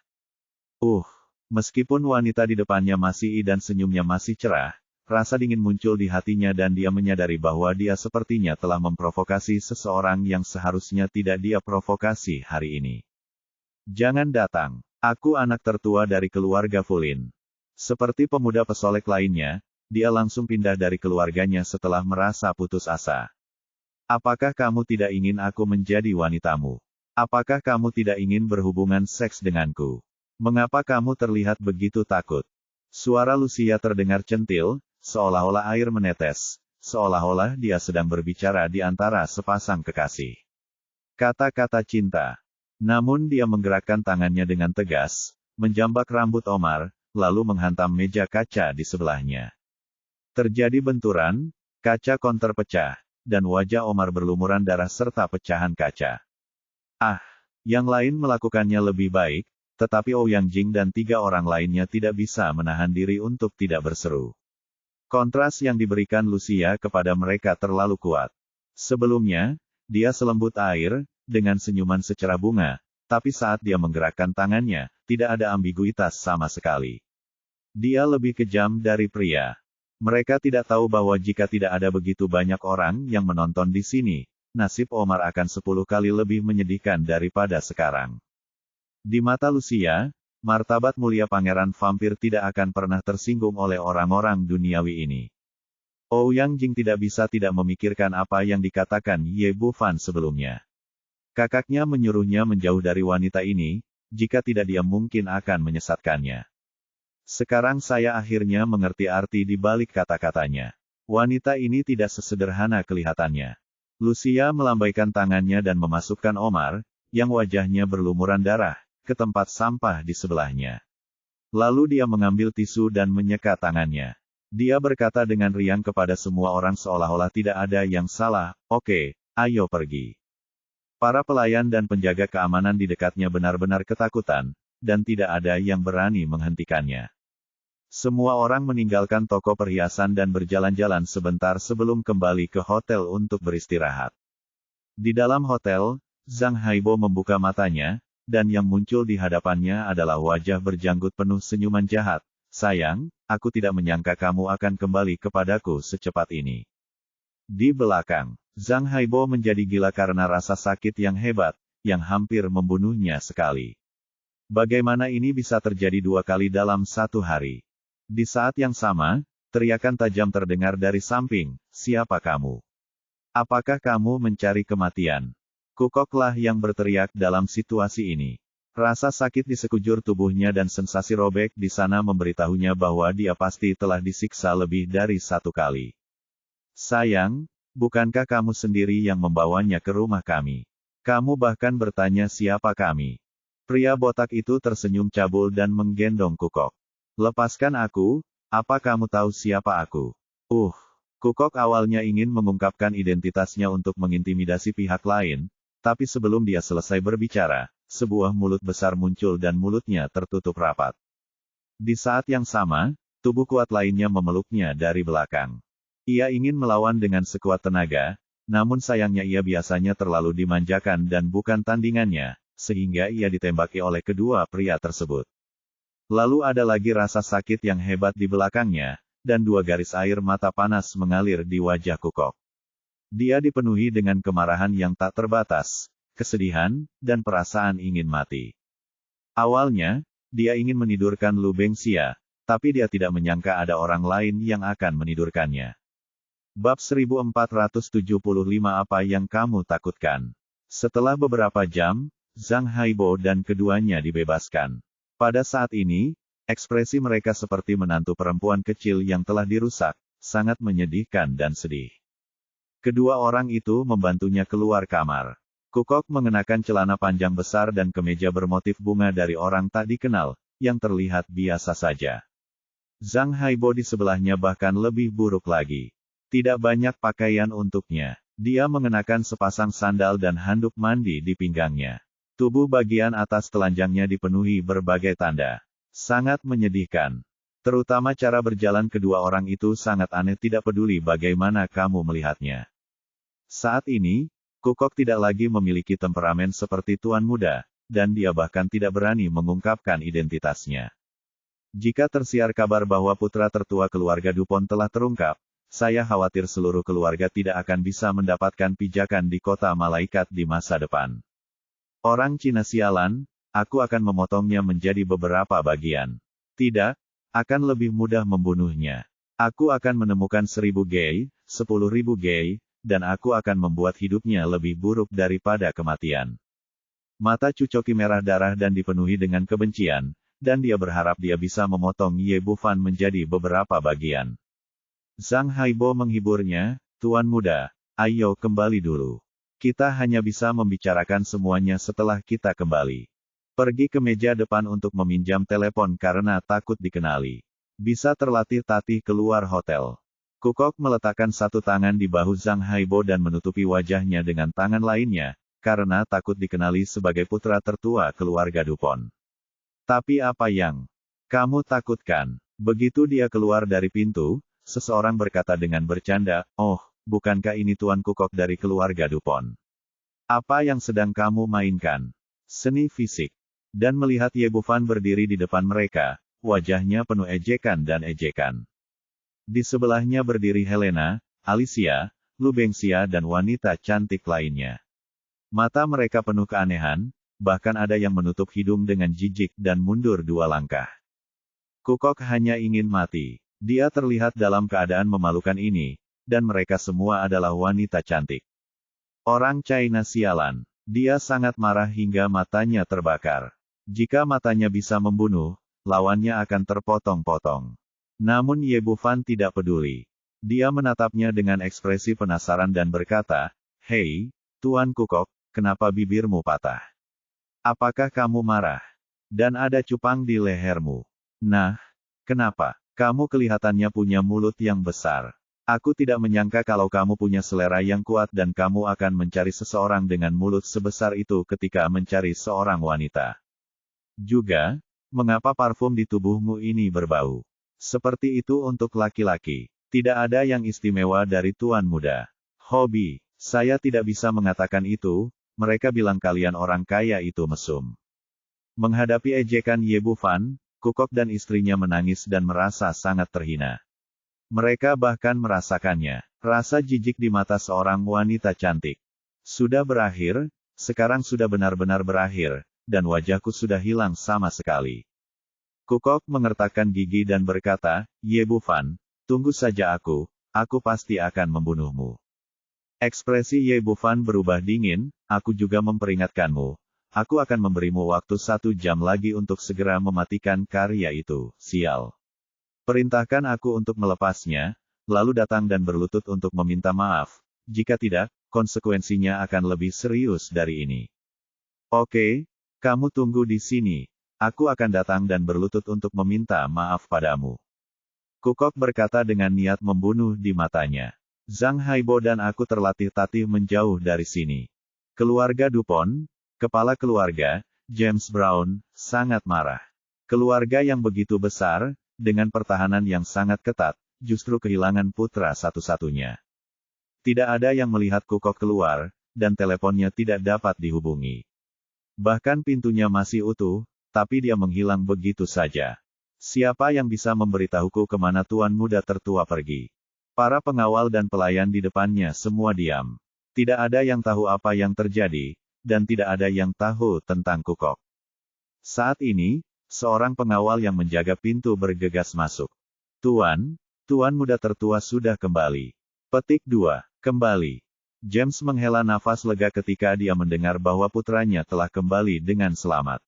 Meskipun wanita di depannya masih dan senyumnya masih cerah, rasa dingin muncul di hatinya dan dia menyadari bahwa dia sepertinya telah memprovokasi seseorang yang seharusnya tidak dia provokasi hari ini. "Jangan datang. Aku anak tertua dari keluarga Fulin." Seperti pemuda pesolek lainnya, dia langsung pindah dari keluarganya setelah merasa putus asa. "Apakah kamu tidak ingin aku menjadi wanitamu? Apakah kamu tidak ingin berhubungan seks denganku? Mengapa kamu terlihat begitu takut?" Suara Lucia terdengar centil, seolah-olah air menetes, seolah-olah dia sedang berbicara di antara sepasang kekasih. Kata-kata cinta. Namun dia menggerakkan tangannya dengan tegas, menjambak rambut Omar, lalu menghantam meja kaca di sebelahnya. Terjadi benturan, kaca konter pecah, dan wajah Omar berlumuran darah serta pecahan kaca. Yang lain melakukannya lebih baik, tetapi Ouyang Jing dan 3 orang lainnya tidak bisa menahan diri untuk tidak berseru. Kontras yang diberikan Lucia kepada mereka terlalu kuat. Sebelumnya, dia selembut air, dengan senyuman secerah bunga, tapi saat dia menggerakkan tangannya, tidak ada ambiguitas sama sekali. Dia lebih kejam dari pria. Mereka tidak tahu bahwa jika tidak ada begitu banyak orang yang menonton di sini, nasib Omar akan 10 kali lebih menyedihkan daripada sekarang. Di mata Lucia, martabat mulia pangeran vampir tidak akan pernah tersinggung oleh orang-orang duniawi ini. Ouyang Jing tidak bisa tidak memikirkan apa yang dikatakan Ye Bufan sebelumnya. Kakaknya menyuruhnya menjauh dari wanita ini, jika tidak dia mungkin akan menyesatkannya. Sekarang saya akhirnya mengerti arti di balik kata-katanya. Wanita ini tidak sesederhana kelihatannya. Lucia melambaikan tangannya dan memasukkan Omar, yang wajahnya berlumuran darah, ke tempat sampah di sebelahnya. Lalu dia mengambil tisu dan menyeka tangannya. Dia berkata dengan riang kepada semua orang seolah-olah tidak ada yang salah, "Oke, ayo pergi." Para pelayan dan penjaga keamanan di dekatnya benar-benar ketakutan, dan tidak ada yang berani menghentikannya. Semua orang meninggalkan toko perhiasan dan berjalan-jalan sebentar sebelum kembali ke hotel untuk beristirahat. Di dalam hotel, Zhang Haibo membuka matanya, dan yang muncul di hadapannya adalah wajah berjanggut penuh senyuman jahat. "Sayang, aku tidak menyangka kamu akan kembali kepadaku secepat ini." Di belakang, Zhang Haibo menjadi gila karena rasa sakit yang hebat, yang hampir membunuhnya sekali. Bagaimana ini bisa terjadi 2 kali dalam 1 hari? Di saat yang sama, teriakan tajam terdengar dari samping, "Siapa kamu? Apakah kamu mencari kematian?" Kukoklah yang berteriak dalam situasi ini. Rasa sakit di sekujur tubuhnya dan sensasi robek di sana memberitahunya bahwa dia pasti telah disiksa lebih dari 1 kali. "Sayang, bukankah kamu sendiri yang membawanya ke rumah kami? Kamu bahkan bertanya siapa kami." Pria botak itu tersenyum cabul dan menggendong Kukok. "Lepaskan aku, apa kamu tahu siapa aku?" Kukok awalnya ingin mengungkapkan identitasnya untuk mengintimidasi pihak lain, tapi sebelum dia selesai berbicara, sebuah mulut besar muncul dan mulutnya tertutup rapat. Di saat yang sama, tubuh kuat lainnya memeluknya dari belakang. Ia ingin melawan dengan sekuat tenaga, namun sayangnya ia biasanya terlalu dimanjakan dan bukan tandingannya, sehingga ia ditembaki oleh kedua pria tersebut. Lalu ada lagi rasa sakit yang hebat di belakangnya, dan dua garis air mata panas mengalir di wajah Kukok. Dia dipenuhi dengan kemarahan yang tak terbatas, kesedihan, dan perasaan ingin mati. Awalnya, dia ingin menidurkan Lu Bengxia, tapi dia tidak menyangka ada orang lain yang akan menidurkannya. Bab 1475 Apa yang kamu takutkan? Setelah beberapa jam, Zhang Haibo dan keduanya dibebaskan. Pada saat ini, ekspresi mereka seperti menantu perempuan kecil yang telah dirusak, sangat menyedihkan dan sedih. Kedua orang itu membantunya keluar kamar. Kukok mengenakan celana panjang besar dan kemeja bermotif bunga dari orang tak dikenal, yang terlihat biasa saja. Zhang Haibo di sebelahnya bahkan lebih buruk lagi. Tidak banyak pakaian untuknya. Dia mengenakan sepasang sandal dan handuk mandi di pinggangnya. Tubuh bagian atas telanjangnya dipenuhi berbagai tanda. Sangat menyedihkan. Terutama cara berjalan kedua orang itu sangat aneh, tidak peduli bagaimana kamu melihatnya. Saat ini, Kukok tidak lagi memiliki temperamen seperti tuan muda, dan dia bahkan tidak berani mengungkapkan identitasnya. Jika tersiar kabar bahwa putra tertua keluarga Dupont telah terungkap, saya khawatir seluruh keluarga tidak akan bisa mendapatkan pijakan di kota malaikat di masa depan. Orang Cina sialan, aku akan memotongnya menjadi beberapa bagian. Tidak, akan lebih mudah membunuhnya. Aku akan menemukan 1000 gei, 10.000 gei, dan aku akan membuat hidupnya lebih buruk daripada kematian. Mata Cucoki merah darah dan dipenuhi dengan kebencian, dan dia berharap dia bisa memotong Ye Bufan menjadi beberapa bagian. Zhang Haibo menghiburnya, Tuan muda, ayo kembali dulu. Kita hanya bisa membicarakan semuanya setelah kita kembali. Pergi ke meja depan untuk meminjam telepon karena takut dikenali. Bisa terlatih-tatih keluar hotel. Kukok meletakkan satu tangan di bahu Zhang Haibo dan menutupi wajahnya dengan tangan lainnya, karena takut dikenali sebagai putra tertua keluarga Dupont. Tapi apa yang kamu takutkan? Begitu dia keluar dari pintu, seseorang berkata dengan bercanda, "Oh, bukankah ini Tuan Kukok dari keluarga Dupont? Apa yang sedang kamu mainkan? Seni fisik." Dan melihat Ye Bufan berdiri di depan mereka, wajahnya penuh ejekan dan ejekan. Di sebelahnya berdiri Helena, Alicia, Lu Bengxia dan wanita cantik lainnya. Mata mereka penuh keanehan, bahkan ada yang menutup hidung dengan jijik dan mundur 2 langkah. Kukok hanya ingin mati. Dia terlihat dalam keadaan memalukan ini, dan mereka semua adalah wanita cantik. Orang China sialan. Dia sangat marah hingga matanya terbakar. Jika matanya bisa membunuh, lawannya akan terpotong-potong. Namun Ye Bufan tidak peduli. Dia menatapnya dengan ekspresi penasaran dan berkata, "Hei, Tuan Kukok, kenapa bibirmu patah? Apakah kamu marah? Dan ada cupang di lehermu. Nah, kenapa? Kamu kelihatannya punya mulut yang besar. Aku tidak menyangka kalau kamu punya selera yang kuat dan kamu akan mencari seseorang dengan mulut sebesar itu ketika mencari seorang wanita. Juga, mengapa parfum di tubuhmu ini berbau? Seperti itu untuk laki-laki. Tidak ada yang istimewa dari Tuan muda. Hobi, saya tidak bisa mengatakan itu, mereka bilang kalian orang kaya itu mesum." Menghadapi ejekan Ye Bufan, Kukok dan istrinya menangis dan merasa sangat terhina. Mereka bahkan merasakannya. Rasa jijik di mata seorang wanita cantik. Sudah berakhir, sekarang sudah benar-benar berakhir, dan wajahku sudah hilang sama sekali. Kukok mengertakkan gigi dan berkata, "Ye Bufan, tunggu saja aku pasti akan membunuhmu." Ekspresi Ye Bufan berubah dingin, "Aku juga memperingatkanmu. Aku akan memberimu waktu 1 jam lagi untuk segera mematikan karya itu, sial. Perintahkan aku untuk melepasnya, lalu datang dan berlutut untuk meminta maaf. Jika tidak, konsekuensinya akan lebih serius dari ini." "Oke, kamu tunggu di sini. Aku akan datang dan berlutut untuk meminta maaf padamu." Kukok berkata dengan niat membunuh di matanya. Zhang Haibo dan aku terlatih-tatih menjauh dari sini. Keluarga Dupont, kepala keluarga, James Brown, sangat marah. Keluarga yang begitu besar, dengan pertahanan yang sangat ketat, justru kehilangan putra satu-satunya. Tidak ada yang melihat Kukok keluar, dan teleponnya tidak dapat dihubungi. Bahkan pintunya masih utuh, tapi dia menghilang begitu saja. Siapa yang bisa memberitahuku kemana tuan muda tertua pergi? Para pengawal dan pelayan di depannya semua diam. Tidak ada yang tahu apa yang terjadi, dan tidak ada yang tahu tentang Kukok. Saat ini, seorang pengawal yang menjaga pintu bergegas masuk. Tuan muda tertua sudah kembali. Petik 2. Kembali. James menghela nafas lega ketika dia mendengar bahwa putranya telah kembali dengan selamat.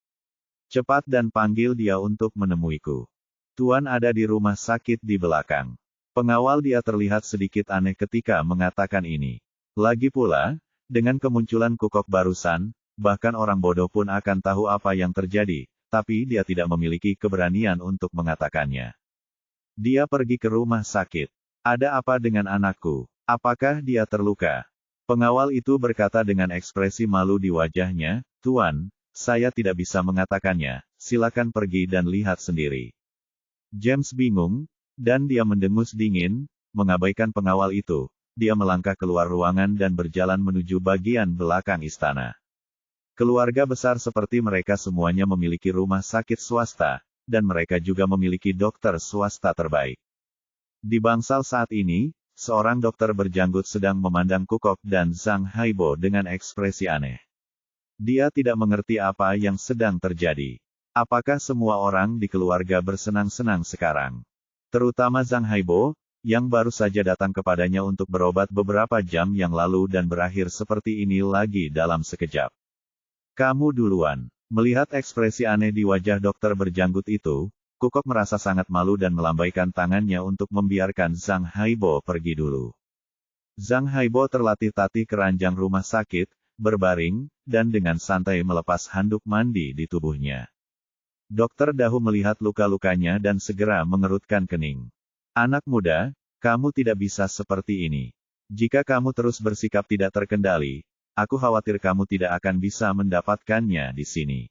Cepat dan panggil dia untuk menemuiku. Tuan ada di rumah sakit di belakang. Pengawal dia terlihat sedikit aneh ketika mengatakan ini. Lagi pula, dengan kemunculan Kukok barusan, bahkan orang bodoh pun akan tahu apa yang terjadi, tapi dia tidak memiliki keberanian untuk mengatakannya. Dia pergi ke rumah sakit. Ada apa dengan anakku? Apakah dia terluka? Pengawal itu berkata dengan ekspresi malu di wajahnya, Tuan, saya tidak bisa mengatakannya, silakan pergi dan lihat sendiri. James bingung, dan dia mendengus dingin, mengabaikan pengawal itu. Dia melangkah keluar ruangan dan berjalan menuju bagian belakang istana. Keluarga besar seperti mereka semuanya memiliki rumah sakit swasta, dan mereka juga memiliki dokter swasta terbaik. Di bangsal saat ini, seorang dokter berjanggut sedang memandang Kukok dan Zhang Haibo dengan ekspresi aneh. Dia tidak mengerti apa yang sedang terjadi. Apakah semua orang di keluarga bersenang-senang sekarang? Terutama Zhang Haibo, yang baru saja datang kepadanya untuk berobat beberapa jam yang lalu dan berakhir seperti ini lagi dalam sekejap. Kamu duluan. Melihat ekspresi aneh di wajah dokter berjanggut itu, Kukok merasa sangat malu dan melambaikan tangannya untuk membiarkan Zhang Haibo pergi dulu. Zhang Haibo terlatih-tatih ke ranjang rumah sakit, berbaring, dan dengan santai melepas handuk mandi di tubuhnya. Dokter Dahu melihat luka-lukanya dan segera mengerutkan kening. Anak muda, kamu tidak bisa seperti ini. Jika kamu terus bersikap tidak terkendali, aku khawatir kamu tidak akan bisa mendapatkannya di sini.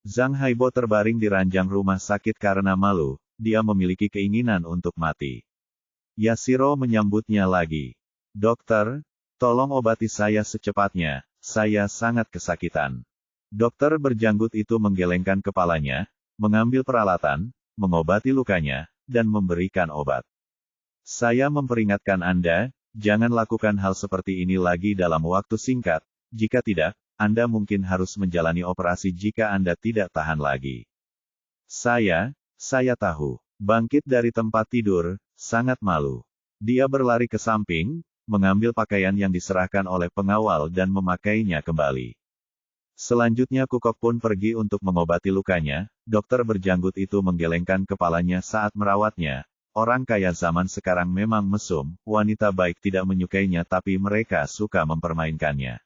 Zhang Haibo terbaring di ranjang rumah sakit karena malu, dia memiliki keinginan untuk mati. Yashiro menyambutnya lagi. Dokter, tolong obati saya secepatnya, saya sangat kesakitan. Dokter berjanggut itu menggelengkan kepalanya, mengambil peralatan, mengobati lukanya, dan memberikan obat. Saya memperingatkan Anda, jangan lakukan hal seperti ini lagi dalam waktu singkat, jika tidak, Anda mungkin harus menjalani operasi jika Anda tidak tahan lagi. Saya tahu. Bangkit dari tempat tidur, sangat malu. Dia berlari ke samping, mengambil pakaian yang diserahkan oleh pengawal dan memakainya kembali. Selanjutnya Kukok pun pergi untuk mengobati lukanya, dokter berjanggut itu menggelengkan kepalanya saat merawatnya. Orang kaya zaman sekarang memang mesum, wanita baik tidak menyukainya tapi mereka suka mempermainkannya.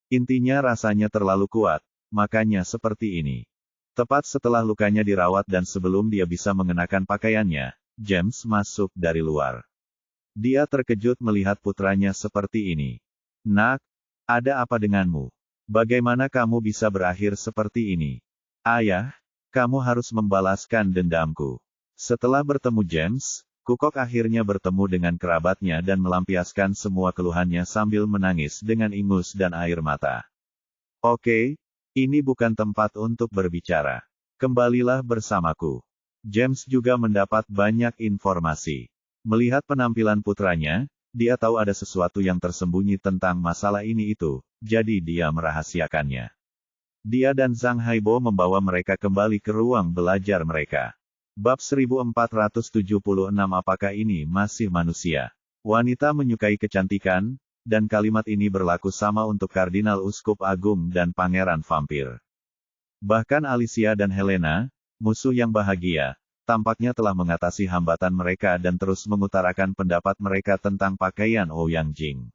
Intinya rasanya terlalu kuat, makanya seperti ini. Tepat setelah lukanya dirawat dan sebelum dia bisa mengenakan pakaiannya, James masuk dari luar. Dia terkejut melihat putranya seperti ini. Nak, ada apa denganmu? Bagaimana kamu bisa berakhir seperti ini? Ayah, kamu harus membalaskan dendamku. Setelah bertemu James, Kukok akhirnya bertemu dengan kerabatnya dan melampiaskan semua keluhannya sambil menangis dengan ingus dan air mata. Oke, ini bukan tempat untuk berbicara. Kembalilah bersamaku. James juga mendapat banyak informasi. Melihat penampilan putranya, dia tahu ada sesuatu yang tersembunyi tentang masalah ini itu, jadi dia merahasiakannya. Dia dan Zhang Haibo membawa mereka kembali ke ruang belajar mereka. Bab 1476 Apakah ini masih manusia? Wanita menyukai kecantikan, dan kalimat ini berlaku sama untuk Kardinal Uskup Agung dan Pangeran Vampir. Bahkan Alicia dan Helena, musuh yang bahagia, tampaknya telah mengatasi hambatan mereka dan terus mengutarakan pendapat mereka tentang pakaian Ouyang Jing.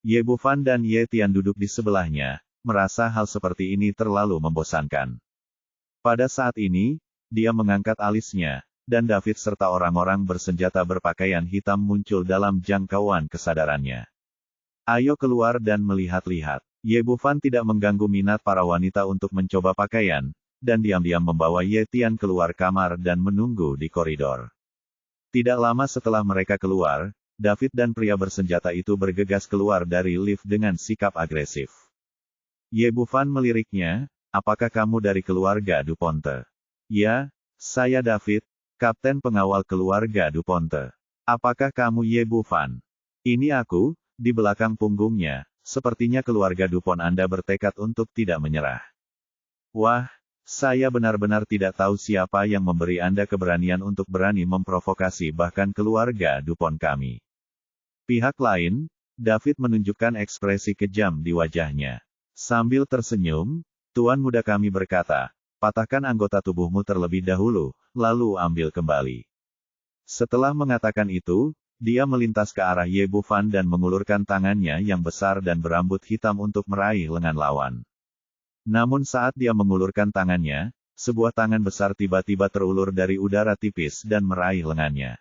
Ye Bufan dan Ye Tian duduk di sebelahnya, merasa hal seperti ini terlalu membosankan. Pada saat ini, dia mengangkat alisnya, dan David serta orang-orang bersenjata berpakaian hitam muncul dalam jangkauan kesadarannya. Ayo keluar dan melihat-lihat. Ye Bufan tidak mengganggu minat para wanita untuk mencoba pakaian, dan diam-diam membawa Ye Tian keluar kamar dan menunggu di koridor. Tidak lama setelah mereka keluar, David dan pria bersenjata itu bergegas keluar dari lift dengan sikap agresif. Ye Bufan meliriknya, apakah kamu dari keluarga Duponte? Ya, saya David, kapten pengawal keluarga Duponte. Apakah kamu Ye Bufan? Ini aku, di belakang punggungnya, sepertinya keluarga Dupont Anda bertekad untuk tidak menyerah. Wah, saya benar-benar tidak tahu siapa yang memberi Anda keberanian untuk berani memprovokasi bahkan keluarga Dupont kami. Pihak lain, David menunjukkan ekspresi kejam di wajahnya. Sambil tersenyum, Tuan Muda kami berkata, patahkan anggota tubuhmu terlebih dahulu, lalu ambil kembali. Setelah mengatakan itu, dia melintas ke arah Ye Bufan dan mengulurkan tangannya yang besar dan berambut hitam untuk meraih lengan lawan. Namun saat dia mengulurkan tangannya, sebuah tangan besar tiba-tiba terulur dari udara tipis dan meraih lengannya.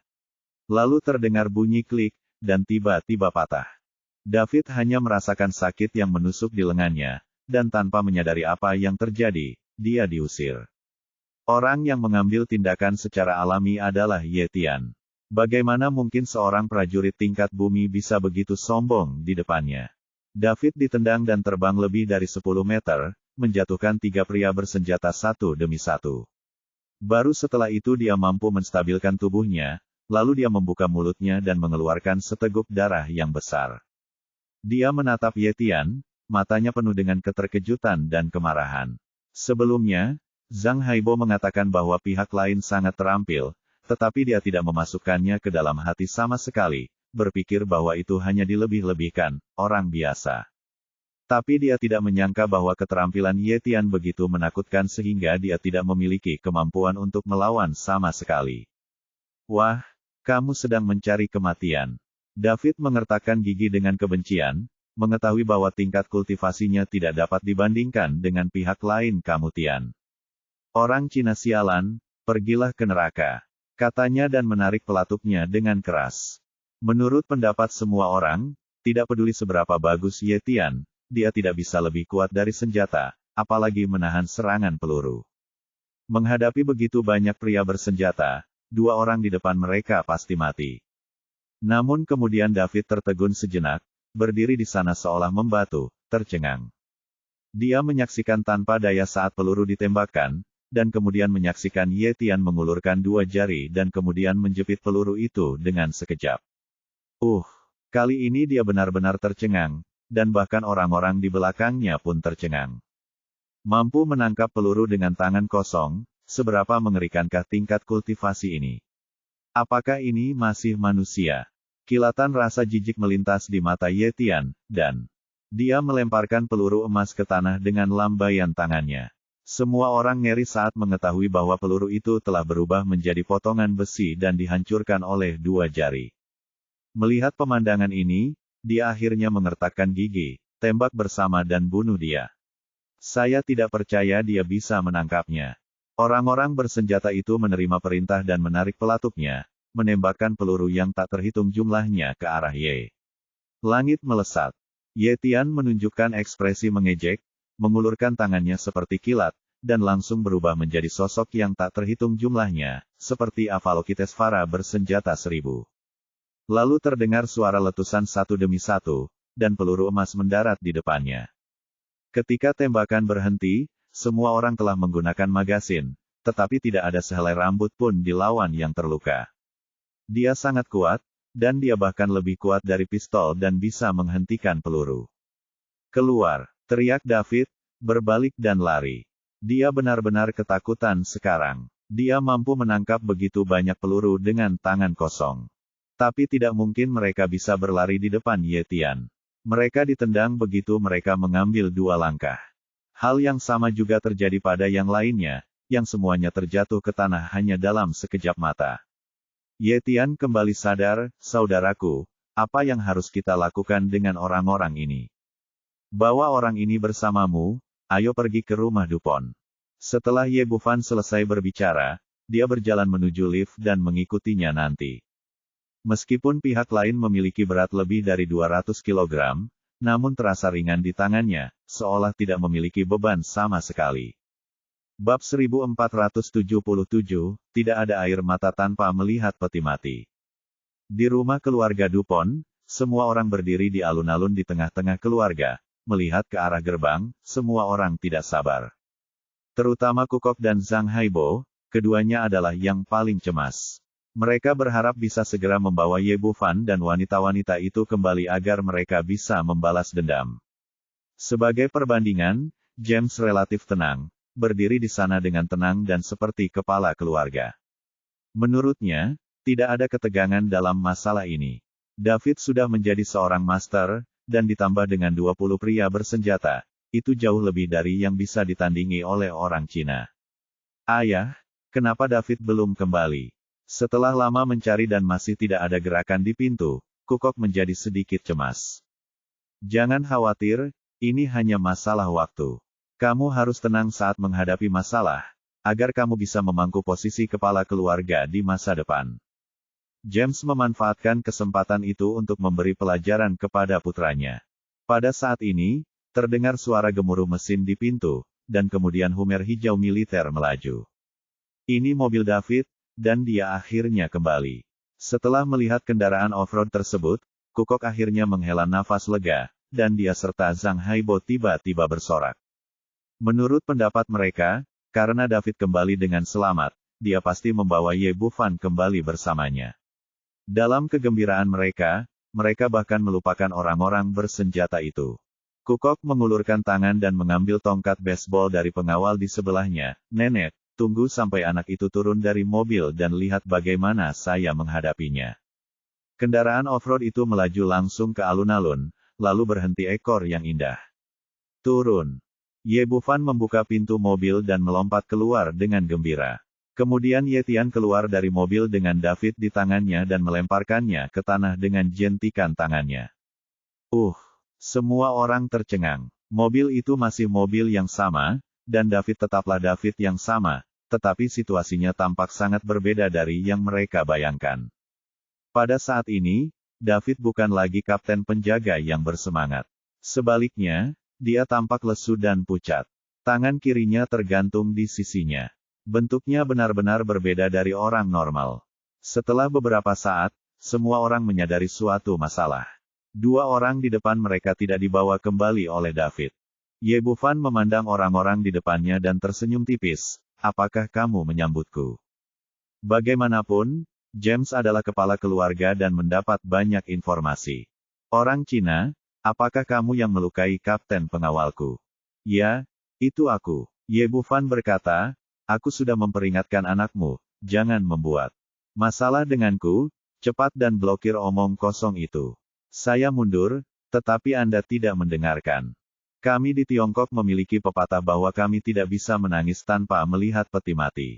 Lalu terdengar bunyi klik, dan tiba-tiba patah. David hanya merasakan sakit yang menusuk di lengannya, dan tanpa menyadari apa yang terjadi, dia diusir. Orang yang mengambil tindakan secara alami adalah Ye Tian. Bagaimana mungkin seorang prajurit tingkat bumi bisa begitu sombong di depannya? David ditendang dan terbang lebih dari 10 meter, menjatuhkan 3 pria bersenjata satu demi satu. Baru setelah itu dia mampu menstabilkan tubuhnya, lalu dia membuka mulutnya dan mengeluarkan seteguk darah yang besar. Dia menatap Ye Tian, matanya penuh dengan keterkejutan dan kemarahan. Sebelumnya, Zhang Haibo mengatakan bahwa pihak lain sangat terampil, tetapi dia tidak memasukkannya ke dalam hati sama sekali, berpikir bahwa itu hanya dilebih-lebihkan, orang biasa. Tapi dia tidak menyangka bahwa keterampilan Ye Tian begitu menakutkan sehingga dia tidak memiliki kemampuan untuk melawan sama sekali. Wah, kamu sedang mencari kematian. David mengertakkan gigi dengan kebencian, mengetahui bahwa tingkat kultivasinya tidak dapat dibandingkan dengan pihak lain kamu Tian. Orang Cina sialan, pergilah ke neraka, katanya dan menarik pelatuknya dengan keras. Menurut pendapat semua orang, tidak peduli seberapa bagus Ye Tian, dia tidak bisa lebih kuat dari senjata, apalagi menahan serangan peluru. Menghadapi begitu banyak pria bersenjata, 2 orang di depan mereka pasti mati. Namun kemudian David tertegun sejenak, berdiri di sana seolah membatu, tercengang. Dia menyaksikan tanpa daya saat peluru ditembakkan, dan kemudian menyaksikan Ye Tian mengulurkan 2 jari dan kemudian menjepit peluru itu dengan sekejap. Kali ini dia benar-benar tercengang, dan bahkan orang-orang di belakangnya pun tercengang. Mampu menangkap peluru dengan tangan kosong, seberapa mengerikankah tingkat kultivasi ini? Apakah ini masih manusia? Kilatan rasa jijik melintas di mata Ye Tian, dan dia melemparkan peluru emas ke tanah dengan lambaian tangannya. Semua orang ngeri saat mengetahui bahwa peluru itu telah berubah menjadi potongan besi dan dihancurkan oleh 2 jari. Melihat pemandangan ini, dia akhirnya mengertakkan gigi, tembak bersama dan bunuh dia. Saya tidak percaya dia bisa menangkapnya. Orang-orang bersenjata itu menerima perintah dan menarik pelatuknya, menembakkan peluru yang tak terhitung jumlahnya ke arah Ye. Langit melesat. Ye Tian menunjukkan ekspresi mengejek, mengulurkan tangannya seperti kilat, dan langsung berubah menjadi sosok yang tak terhitung jumlahnya, seperti Avalokitesvara bersenjata 1000. Lalu terdengar suara letusan satu demi satu, dan peluru emas mendarat di depannya. Ketika tembakan berhenti, semua orang telah menggunakan magasin, tetapi tidak ada sehelai rambut pun di lawan yang terluka. Dia sangat kuat, dan dia bahkan lebih kuat dari pistol dan bisa menghentikan peluru. Keluar! Teriak David, berbalik dan lari. Dia benar-benar ketakutan sekarang. Dia mampu menangkap begitu banyak peluru dengan tangan kosong. Tapi tidak mungkin mereka bisa berlari di depan Ye Tian. Mereka ditendang begitu mereka mengambil 2 langkah. Hal yang sama juga terjadi pada yang lainnya, yang semuanya terjatuh ke tanah hanya dalam sekejap mata. Ye Tian kembali sadar, saudaraku, apa yang harus kita lakukan dengan orang-orang ini? Bawa orang ini bersamamu, ayo pergi ke rumah Dupont. Setelah Ye Bufan selesai berbicara, dia berjalan menuju lift dan mengikutinya nanti. Meskipun pihak lain memiliki berat lebih dari 200 kg, namun terasa ringan di tangannya, seolah tidak memiliki beban sama sekali. Bab 1477, tidak ada air mata tanpa melihat peti mati. Di rumah keluarga Dupont, semua orang berdiri di alun-alun di tengah-tengah keluarga, melihat ke arah gerbang, semua orang tidak sabar. Terutama Kukok dan Zhang Haibo, keduanya adalah yang paling cemas. Mereka berharap bisa segera membawa Ye Bufan dan wanita-wanita itu kembali agar mereka bisa membalas dendam. Sebagai perbandingan, James relatif tenang, berdiri di sana dengan tenang dan seperti kepala keluarga. Menurutnya, tidak ada ketegangan dalam masalah ini. David sudah menjadi seorang master, dan ditambah dengan 20 pria bersenjata, itu jauh lebih dari yang bisa ditandingi oleh orang Cina. Ayah, kenapa David belum kembali? Setelah lama mencari dan masih tidak ada gerakan di pintu, Kukok menjadi sedikit cemas. Jangan khawatir, ini hanya masalah waktu. Kamu harus tenang saat menghadapi masalah, agar kamu bisa memangku posisi kepala keluarga di masa depan. James memanfaatkan kesempatan itu untuk memberi pelajaran kepada putranya. Pada saat ini, terdengar suara gemuruh mesin di pintu, dan kemudian Hummer hijau militer melaju. Ini mobil David, dan dia akhirnya kembali. Setelah melihat kendaraan off-road tersebut, Kukok akhirnya menghela nafas lega, dan dia serta Zhang Haibo tiba-tiba bersorak. Menurut pendapat mereka, karena David kembali dengan selamat, dia pasti membawa Ye Bufan kembali bersamanya. Dalam kegembiraan mereka bahkan melupakan orang-orang bersenjata itu. Kukok mengulurkan tangan dan mengambil tongkat baseball dari pengawal di sebelahnya. Nenek, tunggu sampai anak itu turun dari mobil dan lihat bagaimana saya menghadapinya. Kendaraan off-road itu melaju langsung ke alun-alun, lalu berhenti ekor yang indah. Turun. Ye Bufan membuka pintu mobil dan melompat keluar dengan gembira. Kemudian Ye Tian keluar dari mobil dengan David di tangannya dan melemparkannya ke tanah dengan jentikan tangannya. Semua orang tercengang. Mobil itu masih mobil yang sama, dan David tetaplah David yang sama, tetapi situasinya tampak sangat berbeda dari yang mereka bayangkan. Pada saat ini, David bukan lagi kapten penjaga yang bersemangat. Sebaliknya, dia tampak lesu dan pucat. Tangan kirinya tergantung di sisinya. Bentuknya benar-benar berbeda dari orang normal. Setelah beberapa saat, semua orang menyadari suatu masalah. Dua orang di depan mereka tidak dibawa kembali oleh David. Ye Bufan memandang orang-orang di depannya dan tersenyum tipis. Apakah kamu menyambutku? Bagaimanapun, James adalah kepala keluarga dan mendapat banyak informasi. Orang Cina, apakah kamu yang melukai kapten pengawalku? Ya, itu aku. Ye Bufan berkata, aku sudah memperingatkan anakmu, jangan membuat masalah denganku, cepat dan blokir omong kosong itu. Saya mundur, tetapi Anda tidak mendengarkan. Kami di Tiongkok memiliki pepatah bahwa kami tidak bisa menangis tanpa melihat peti mati.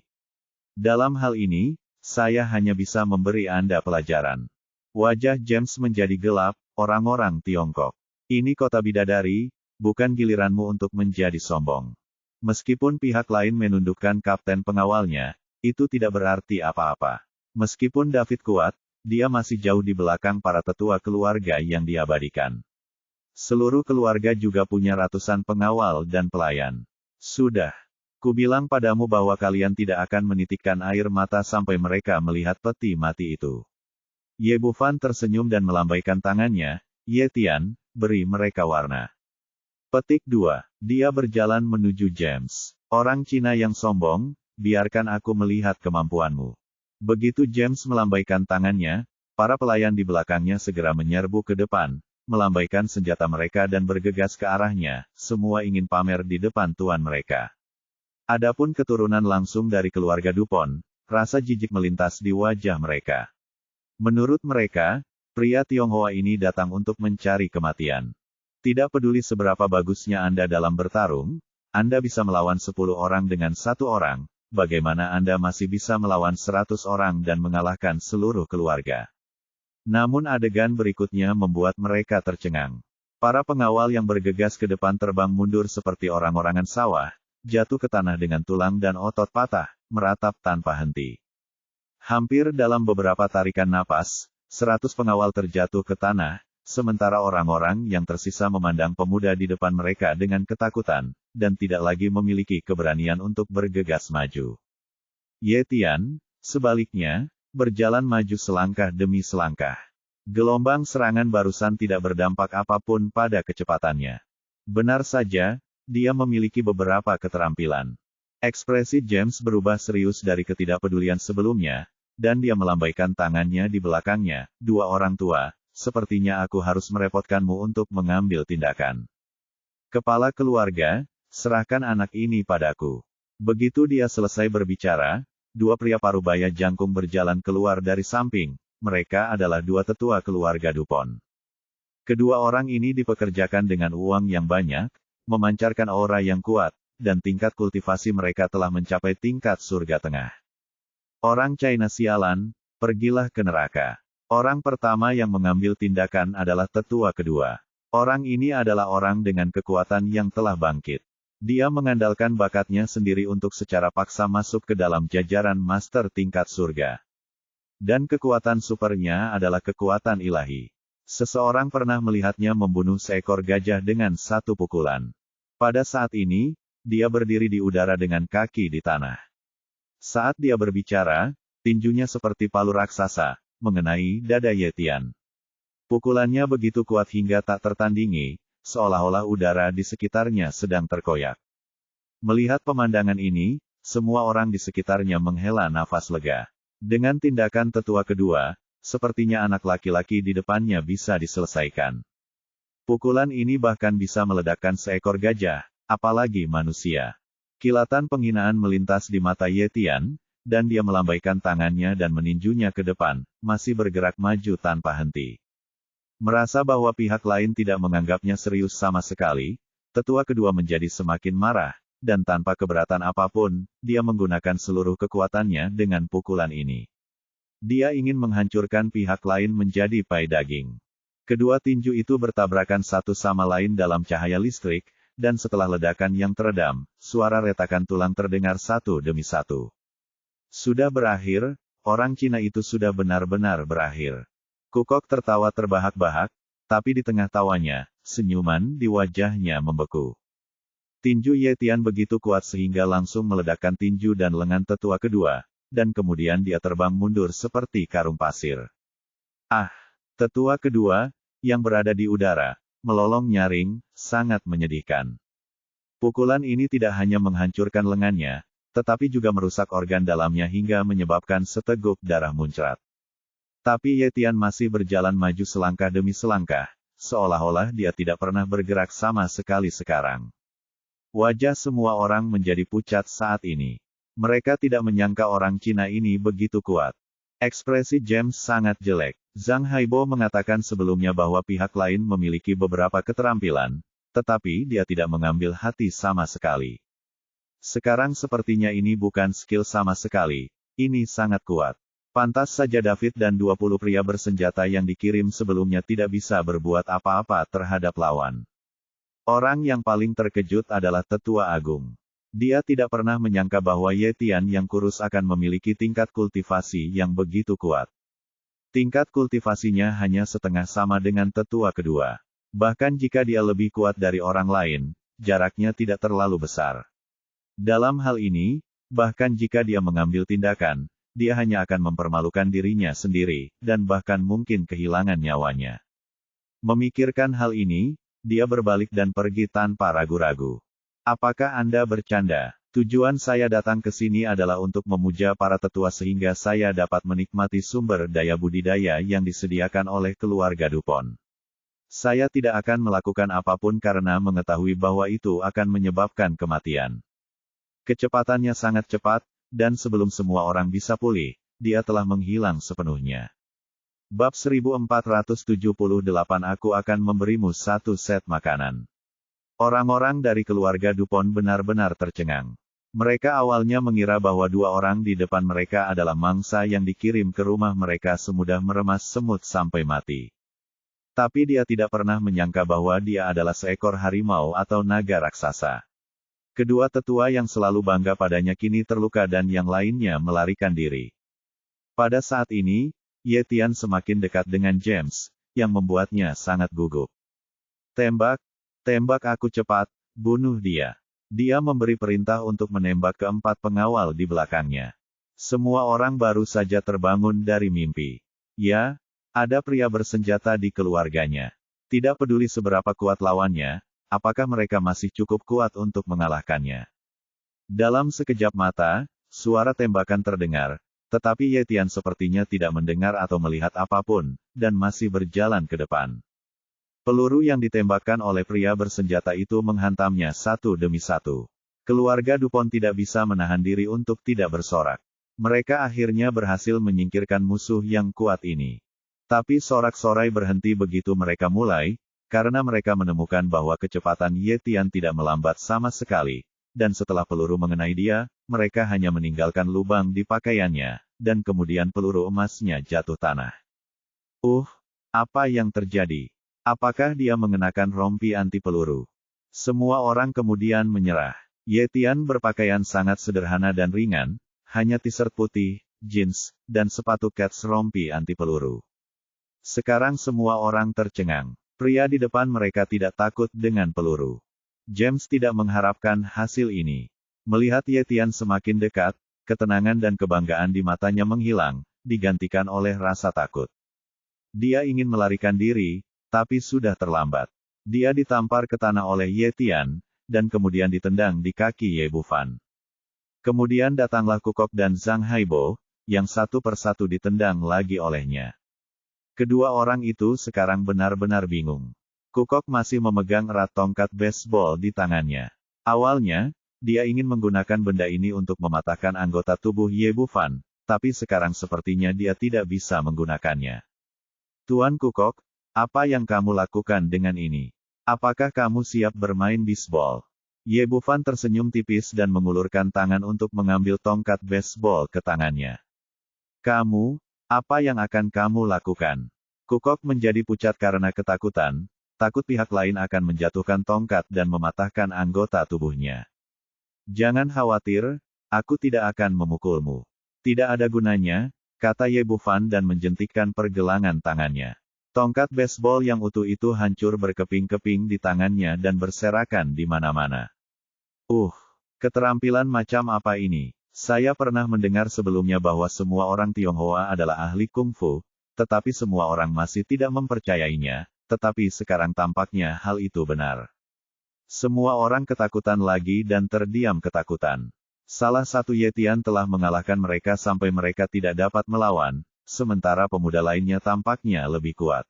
Dalam hal ini, saya hanya bisa memberi Anda pelajaran. Wajah James menjadi gelap. Orang-orang Tiongkok. Ini kota bidadari, bukan giliranmu untuk menjadi sombong. Meskipun pihak lain menundukkan kapten pengawalnya, itu tidak berarti apa-apa. Meskipun David kuat, dia masih jauh di belakang para tetua keluarga yang diabadikan. Seluruh keluarga juga punya ratusan pengawal dan pelayan. Sudah. Kubilang padamu bahwa kalian tidak akan menitikkan air mata sampai mereka melihat peti mati itu. Ye Bufan tersenyum dan melambaikan tangannya. Ye Tian, beri mereka warna. Petik 2. Dia berjalan menuju James. Orang Cina yang sombong, biarkan aku melihat kemampuanmu. Begitu James melambaikan tangannya, para pelayan di belakangnya segera menyerbu ke depan, melambaikan senjata mereka dan bergegas ke arahnya, semua ingin pamer di depan tuan mereka. Adapun keturunan langsung dari keluarga Dupont, rasa jijik melintas di wajah mereka. Menurut mereka, pria Tionghoa ini datang untuk mencari kematian. Tidak peduli seberapa bagusnya Anda dalam bertarung, Anda bisa melawan 10 orang dengan 1 orang, bagaimana Anda masih bisa melawan 100 orang dan mengalahkan seluruh keluarga. Namun adegan berikutnya membuat mereka tercengang. Para pengawal yang bergegas ke depan terbang mundur seperti orang-orangan sawah, jatuh ke tanah dengan tulang dan otot patah, meratap tanpa henti. Hampir dalam beberapa tarikan napas, 100 pengawal terjatuh ke tanah, sementara orang-orang yang tersisa memandang pemuda di depan mereka dengan ketakutan, dan tidak lagi memiliki keberanian untuk bergegas maju. Ye Tian, sebaliknya, berjalan maju selangkah demi selangkah. Gelombang serangan barusan tidak berdampak apapun pada kecepatannya. Benar saja, dia memiliki beberapa keterampilan. Ekspresi James berubah serius dari ketidakpedulian sebelumnya, dan dia melambaikan tangannya di belakangnya. Dua orang tua, sepertinya aku harus merepotkanmu untuk mengambil tindakan. Kepala keluarga, serahkan anak ini padaku. Begitu dia selesai berbicara, dua pria parubaya jangkung berjalan keluar dari samping. Mereka adalah dua tetua keluarga Dupont. Kedua orang ini dipekerjakan dengan uang yang banyak, memancarkan aura yang kuat, dan tingkat kultivasi mereka telah mencapai tingkat surga tengah. Orang China sialan, pergilah ke neraka. Orang pertama yang mengambil tindakan adalah tetua kedua. Orang ini adalah orang dengan kekuatan yang telah bangkit. Dia mengandalkan bakatnya sendiri untuk secara paksa masuk ke dalam jajaran master tingkat surga. Dan kekuatan supernya adalah kekuatan ilahi. Seseorang pernah melihatnya membunuh seekor gajah dengan satu pukulan. Pada saat ini, dia berdiri di udara dengan kaki di tanah. Saat dia berbicara, tinjunya seperti palu raksasa, mengenai dada Ye Tian. Pukulannya begitu kuat hingga tak tertandingi, seolah-olah udara di sekitarnya sedang terkoyak. Melihat pemandangan ini, semua orang di sekitarnya menghela nafas lega. Dengan tindakan tetua kedua, sepertinya anak laki-laki di depannya bisa diselesaikan. Pukulan ini bahkan bisa meledakkan seekor gajah, apalagi manusia. Kilatan penghinaan melintas di mata Ye Tian, dan dia melambaikan tangannya dan meninjunya ke depan, masih bergerak maju tanpa henti. Merasa bahwa pihak lain tidak menganggapnya serius sama sekali, tetua kedua menjadi semakin marah. Dan tanpa keberatan apapun, dia menggunakan seluruh kekuatannya dengan pukulan ini. Dia ingin menghancurkan pihak lain menjadi pai daging. Kedua tinju itu bertabrakan satu sama lain dalam cahaya listrik, dan setelah ledakan yang teredam, suara retakan tulang terdengar satu demi satu. Sudah berakhir, orang Cina itu sudah benar-benar berakhir. Kukok tertawa terbahak-bahak, tapi di tengah tawanya, senyuman di wajahnya membeku. Tinju Ye Tian begitu kuat sehingga langsung meledakkan tinju dan lengan tetua kedua, dan kemudian dia terbang mundur seperti karung pasir. Ah! Tetua kedua, yang berada di udara, melolong nyaring, sangat menyedihkan. Pukulan ini tidak hanya menghancurkan lengannya, tetapi juga merusak organ dalamnya hingga menyebabkan seteguk darah muncrat. Tapi Ye Tian masih berjalan maju selangkah demi selangkah, seolah-olah dia tidak pernah bergerak sama sekali sekarang. Wajah semua orang menjadi pucat saat ini. Mereka tidak menyangka orang Cina ini begitu kuat. Ekspresi James sangat jelek. Zhang Haibo mengatakan sebelumnya bahwa pihak lain memiliki beberapa keterampilan, tetapi dia tidak mengambil hati sama sekali. Sekarang sepertinya ini bukan skill sama sekali, ini sangat kuat. Pantas saja David dan 20 pria bersenjata yang dikirim sebelumnya tidak bisa berbuat apa-apa terhadap lawan. Orang yang paling terkejut adalah Tetua Agung. Dia tidak pernah menyangka bahwa Ye Tian yang kurus akan memiliki tingkat kultivasi yang begitu kuat. Tingkat kultivasinya hanya setengah sama dengan tetua kedua. Bahkan jika dia lebih kuat dari orang lain, jaraknya tidak terlalu besar. Dalam hal ini, bahkan jika dia mengambil tindakan, dia hanya akan mempermalukan dirinya sendiri, dan bahkan mungkin kehilangan nyawanya. Memikirkan hal ini, dia berbalik dan pergi tanpa ragu-ragu. Apakah Anda bercanda? Tujuan saya datang ke sini adalah untuk memuja para tetua sehingga saya dapat menikmati sumber daya budidaya yang disediakan oleh keluarga Dupont. Saya tidak akan melakukan apapun karena mengetahui bahwa itu akan menyebabkan kematian. Kecepatannya sangat cepat, dan sebelum semua orang bisa pulih, dia telah menghilang sepenuhnya. Bab 1478 Aku akan memberimu satu set makanan. Orang-orang dari keluarga Dupont benar-benar tercengang. Mereka awalnya mengira bahwa dua orang di depan mereka adalah mangsa yang dikirim ke rumah mereka semudah meremas semut sampai mati. Tapi dia tidak pernah menyangka bahwa dia adalah seekor harimau atau naga raksasa. Kedua tetua yang selalu bangga padanya kini terluka dan yang lainnya melarikan diri. Pada saat ini, Ye Tian semakin dekat dengan James, yang membuatnya sangat gugup. Tembak, tembak aku cepat, bunuh dia. Dia memberi perintah untuk menembak keempat pengawal di belakangnya. Semua orang baru saja terbangun dari mimpi. Ya, ada pria bersenjata di keluarganya. Tidak peduli seberapa kuat lawannya, apakah mereka masih cukup kuat untuk mengalahkannya. Dalam sekejap mata, suara tembakan terdengar, tetapi Ye Tian sepertinya tidak mendengar atau melihat apapun, dan masih berjalan ke depan. Peluru yang ditembakkan oleh pria bersenjata itu menghantamnya satu demi satu. Keluarga Dupont tidak bisa menahan diri untuk tidak bersorak. Mereka akhirnya berhasil menyingkirkan musuh yang kuat ini. Tapi sorak-sorai berhenti begitu mereka mulai, karena mereka menemukan bahwa kecepatan Ye Tian tidak melambat sama sekali, dan setelah peluru mengenai dia, mereka hanya meninggalkan lubang di pakaiannya, dan kemudian peluru emasnya jatuh tanah. Apa yang terjadi? Apakah dia mengenakan rompi anti peluru? Semua orang kemudian menyerah. Ye Tian berpakaian sangat sederhana dan ringan, hanya t-shirt putih, jeans, dan sepatu kets rompi anti peluru. Sekarang semua orang tercengang. Pria di depan mereka tidak takut dengan peluru. James tidak mengharapkan hasil ini. Melihat Ye Tian semakin dekat, ketenangan dan kebanggaan di matanya menghilang, digantikan oleh rasa takut. Dia ingin melarikan diri, tapi sudah terlambat. Dia ditampar ke tanah oleh Ye Tian, dan kemudian ditendang di kaki Ye Bufan. Kemudian datanglah Kukok dan Zhang Haibo, yang satu persatu ditendang lagi olehnya. Kedua orang itu sekarang benar-benar bingung. Kukok masih memegang erat tongkat baseball di tangannya. Awalnya, dia ingin menggunakan benda ini untuk mematahkan anggota tubuh Ye Bufan, tapi sekarang sepertinya dia tidak bisa menggunakannya. Tuan Kukok, apa yang kamu lakukan dengan ini? Apakah kamu siap bermain bisbol? Ye Bufan tersenyum tipis dan mengulurkan tangan untuk mengambil tongkat baseball ke tangannya. Kamu, apa yang akan kamu lakukan? Kukok menjadi pucat karena ketakutan, takut pihak lain akan menjatuhkan tongkat dan mematahkan anggota tubuhnya. Jangan khawatir, aku tidak akan memukulmu. Tidak ada gunanya, kata Ye Bufan dan menjentikkan pergelangan tangannya. Tongkat baseball yang utuh itu hancur berkeping-keping di tangannya dan berserakan di mana-mana. Keterampilan macam apa ini? Saya pernah mendengar sebelumnya bahwa semua orang Tionghoa adalah ahli kungfu, tetapi semua orang masih tidak mempercayainya, tetapi sekarang tampaknya hal itu benar. Semua orang ketakutan lagi dan terdiam ketakutan. Salah satu Ye Tian telah mengalahkan mereka sampai mereka tidak dapat melawan, sementara pemuda lainnya tampaknya lebih kuat.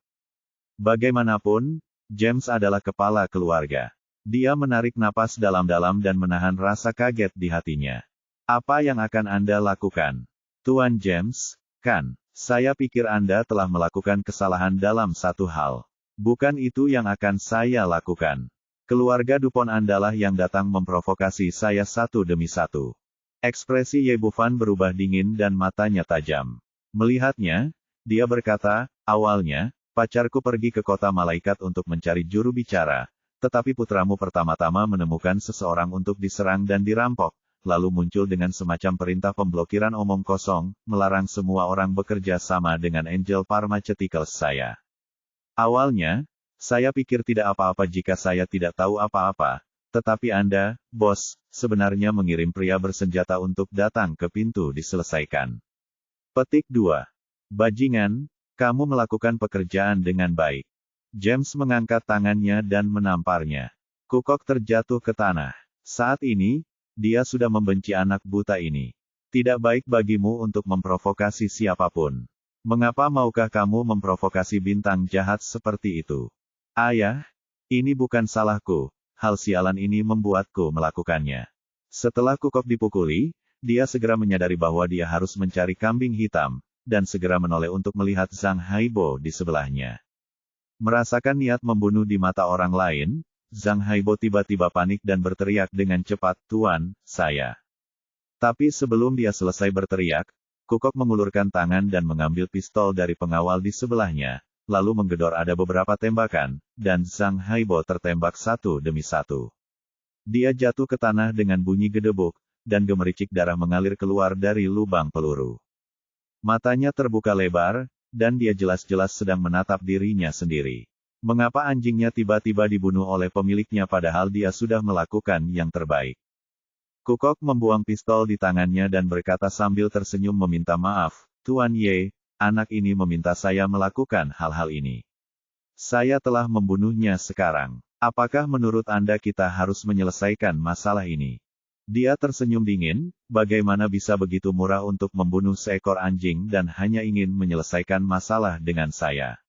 Bagaimanapun, James adalah kepala keluarga. Dia menarik napas dalam-dalam dan menahan rasa kaget di hatinya. Apa yang akan Anda lakukan? Tuan James, kan? Saya pikir Anda telah melakukan kesalahan dalam satu hal. Bukan itu yang akan saya lakukan. Keluarga Dupont Andalah yang datang memprovokasi saya satu demi satu. Ekspresi Ye Bufan berubah dingin dan matanya tajam. Melihatnya, dia berkata, awalnya, pacarku pergi ke kota malaikat untuk mencari juru bicara, tetapi putramu pertama-tama menemukan seseorang untuk diserang dan dirampok, lalu muncul dengan semacam perintah pemblokiran omong kosong, melarang semua orang bekerja sama dengan Angel Pharmaceuticals saya. Awalnya, saya pikir tidak apa-apa jika saya tidak tahu apa-apa, tetapi Anda, bos, sebenarnya mengirim pria bersenjata untuk datang ke pintu diselesaikan. Petik 2. Bajingan, kamu melakukan pekerjaan dengan baik. James mengangkat tangannya dan menamparnya. Kukok terjatuh ke tanah. Saat ini, dia sudah membenci anak buta ini. Tidak baik bagimu untuk memprovokasi siapapun. Mengapa maukah kamu memprovokasi bintang jahat seperti itu? Ayah, ini bukan salahku, hal sialan ini membuatku melakukannya. Setelah Kukok dipukuli, dia segera menyadari bahwa dia harus mencari kambing hitam, dan segera menoleh untuk melihat Zhang Haibo di sebelahnya. Merasakan niat membunuh di mata orang lain, Zhang Haibo tiba-tiba panik dan berteriak dengan cepat, Tuan, saya. Tapi sebelum dia selesai berteriak, Kukok mengulurkan tangan dan mengambil pistol dari pengawal di sebelahnya, lalu menggedor ada beberapa tembakan, dan Zhang Haibo tertembak satu demi satu. Dia jatuh ke tanah dengan bunyi gedebuk, dan gemericik darah mengalir keluar dari lubang peluru. Matanya terbuka lebar, dan dia jelas-jelas sedang menatap dirinya sendiri. Mengapa anjingnya tiba-tiba dibunuh oleh pemiliknya padahal dia sudah melakukan yang terbaik? Kukok membuang pistol di tangannya dan berkata sambil tersenyum meminta maaf, Tuan Ye, anak ini meminta saya melakukan hal-hal ini. Saya telah membunuhnya sekarang. Apakah menurut Anda kita harus menyelesaikan masalah ini? Dia tersenyum dingin, bagaimana bisa begitu murah untuk membunuh seekor anjing dan hanya ingin menyelesaikan masalah dengan saya.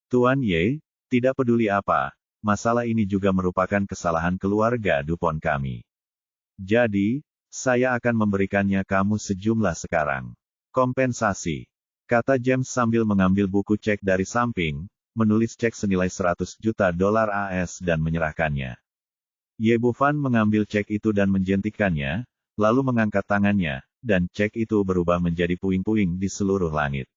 Tuan Ye, tidak peduli apa, masalah ini juga merupakan kesalahan keluarga Dupont kami. Jadi, saya akan memberikannya kamu sejumlah sekarang. Kompensasi, kata James sambil mengambil buku cek dari samping, menulis cek senilai 100 juta dolar AS dan menyerahkannya. Ye Bufan mengambil cek itu dan menjentikannya, lalu mengangkat tangannya, dan cek itu berubah menjadi puing-puing di seluruh langit.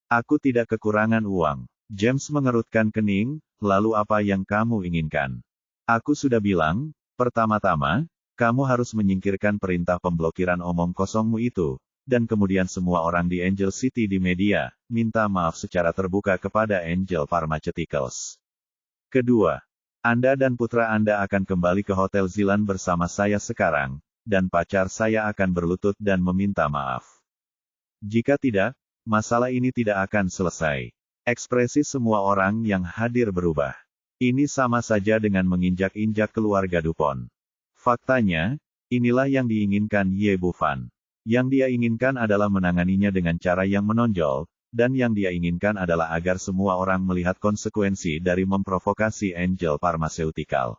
Aku tidak kekurangan uang. James mengerutkan kening, lalu apa yang kamu inginkan? Aku sudah bilang, pertama-tama, kamu harus menyingkirkan perintah pemblokiran omong kosongmu itu, dan kemudian semua orang di Angel City di media, minta maaf secara terbuka kepada Angel Pharmaceuticals. Kedua, Anda dan putra Anda akan kembali ke Hotel Zilan bersama saya sekarang, dan pacar saya akan berlutut dan meminta maaf. Jika tidak, masalah ini tidak akan selesai. Ekspresi semua orang yang hadir berubah. Ini sama saja dengan menginjak-injak keluarga Dupont. Faktanya, inilah yang diinginkan Ye Bufan. Yang dia inginkan adalah menanganinya dengan cara yang menonjol, dan yang dia inginkan adalah agar semua orang melihat konsekuensi dari memprovokasi Angel Pharmaceutical.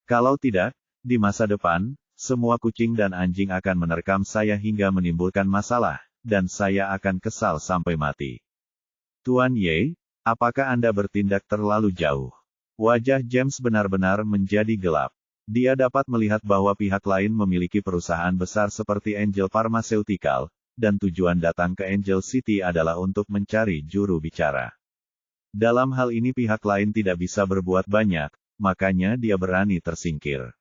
Kalau tidak, di masa depan, semua kucing dan anjing akan menerkam saya hingga menimbulkan masalah, dan saya akan kesal sampai mati. Tuan Ye, apakah Anda bertindak terlalu jauh? Wajah James benar-benar menjadi gelap. Dia dapat melihat bahwa pihak lain memiliki perusahaan besar seperti Angel Pharmaceutical, dan tujuan datang ke Angel City adalah untuk mencari juru bicara. Dalam hal ini pihak lain tidak bisa berbuat banyak, makanya dia berani tersingkir.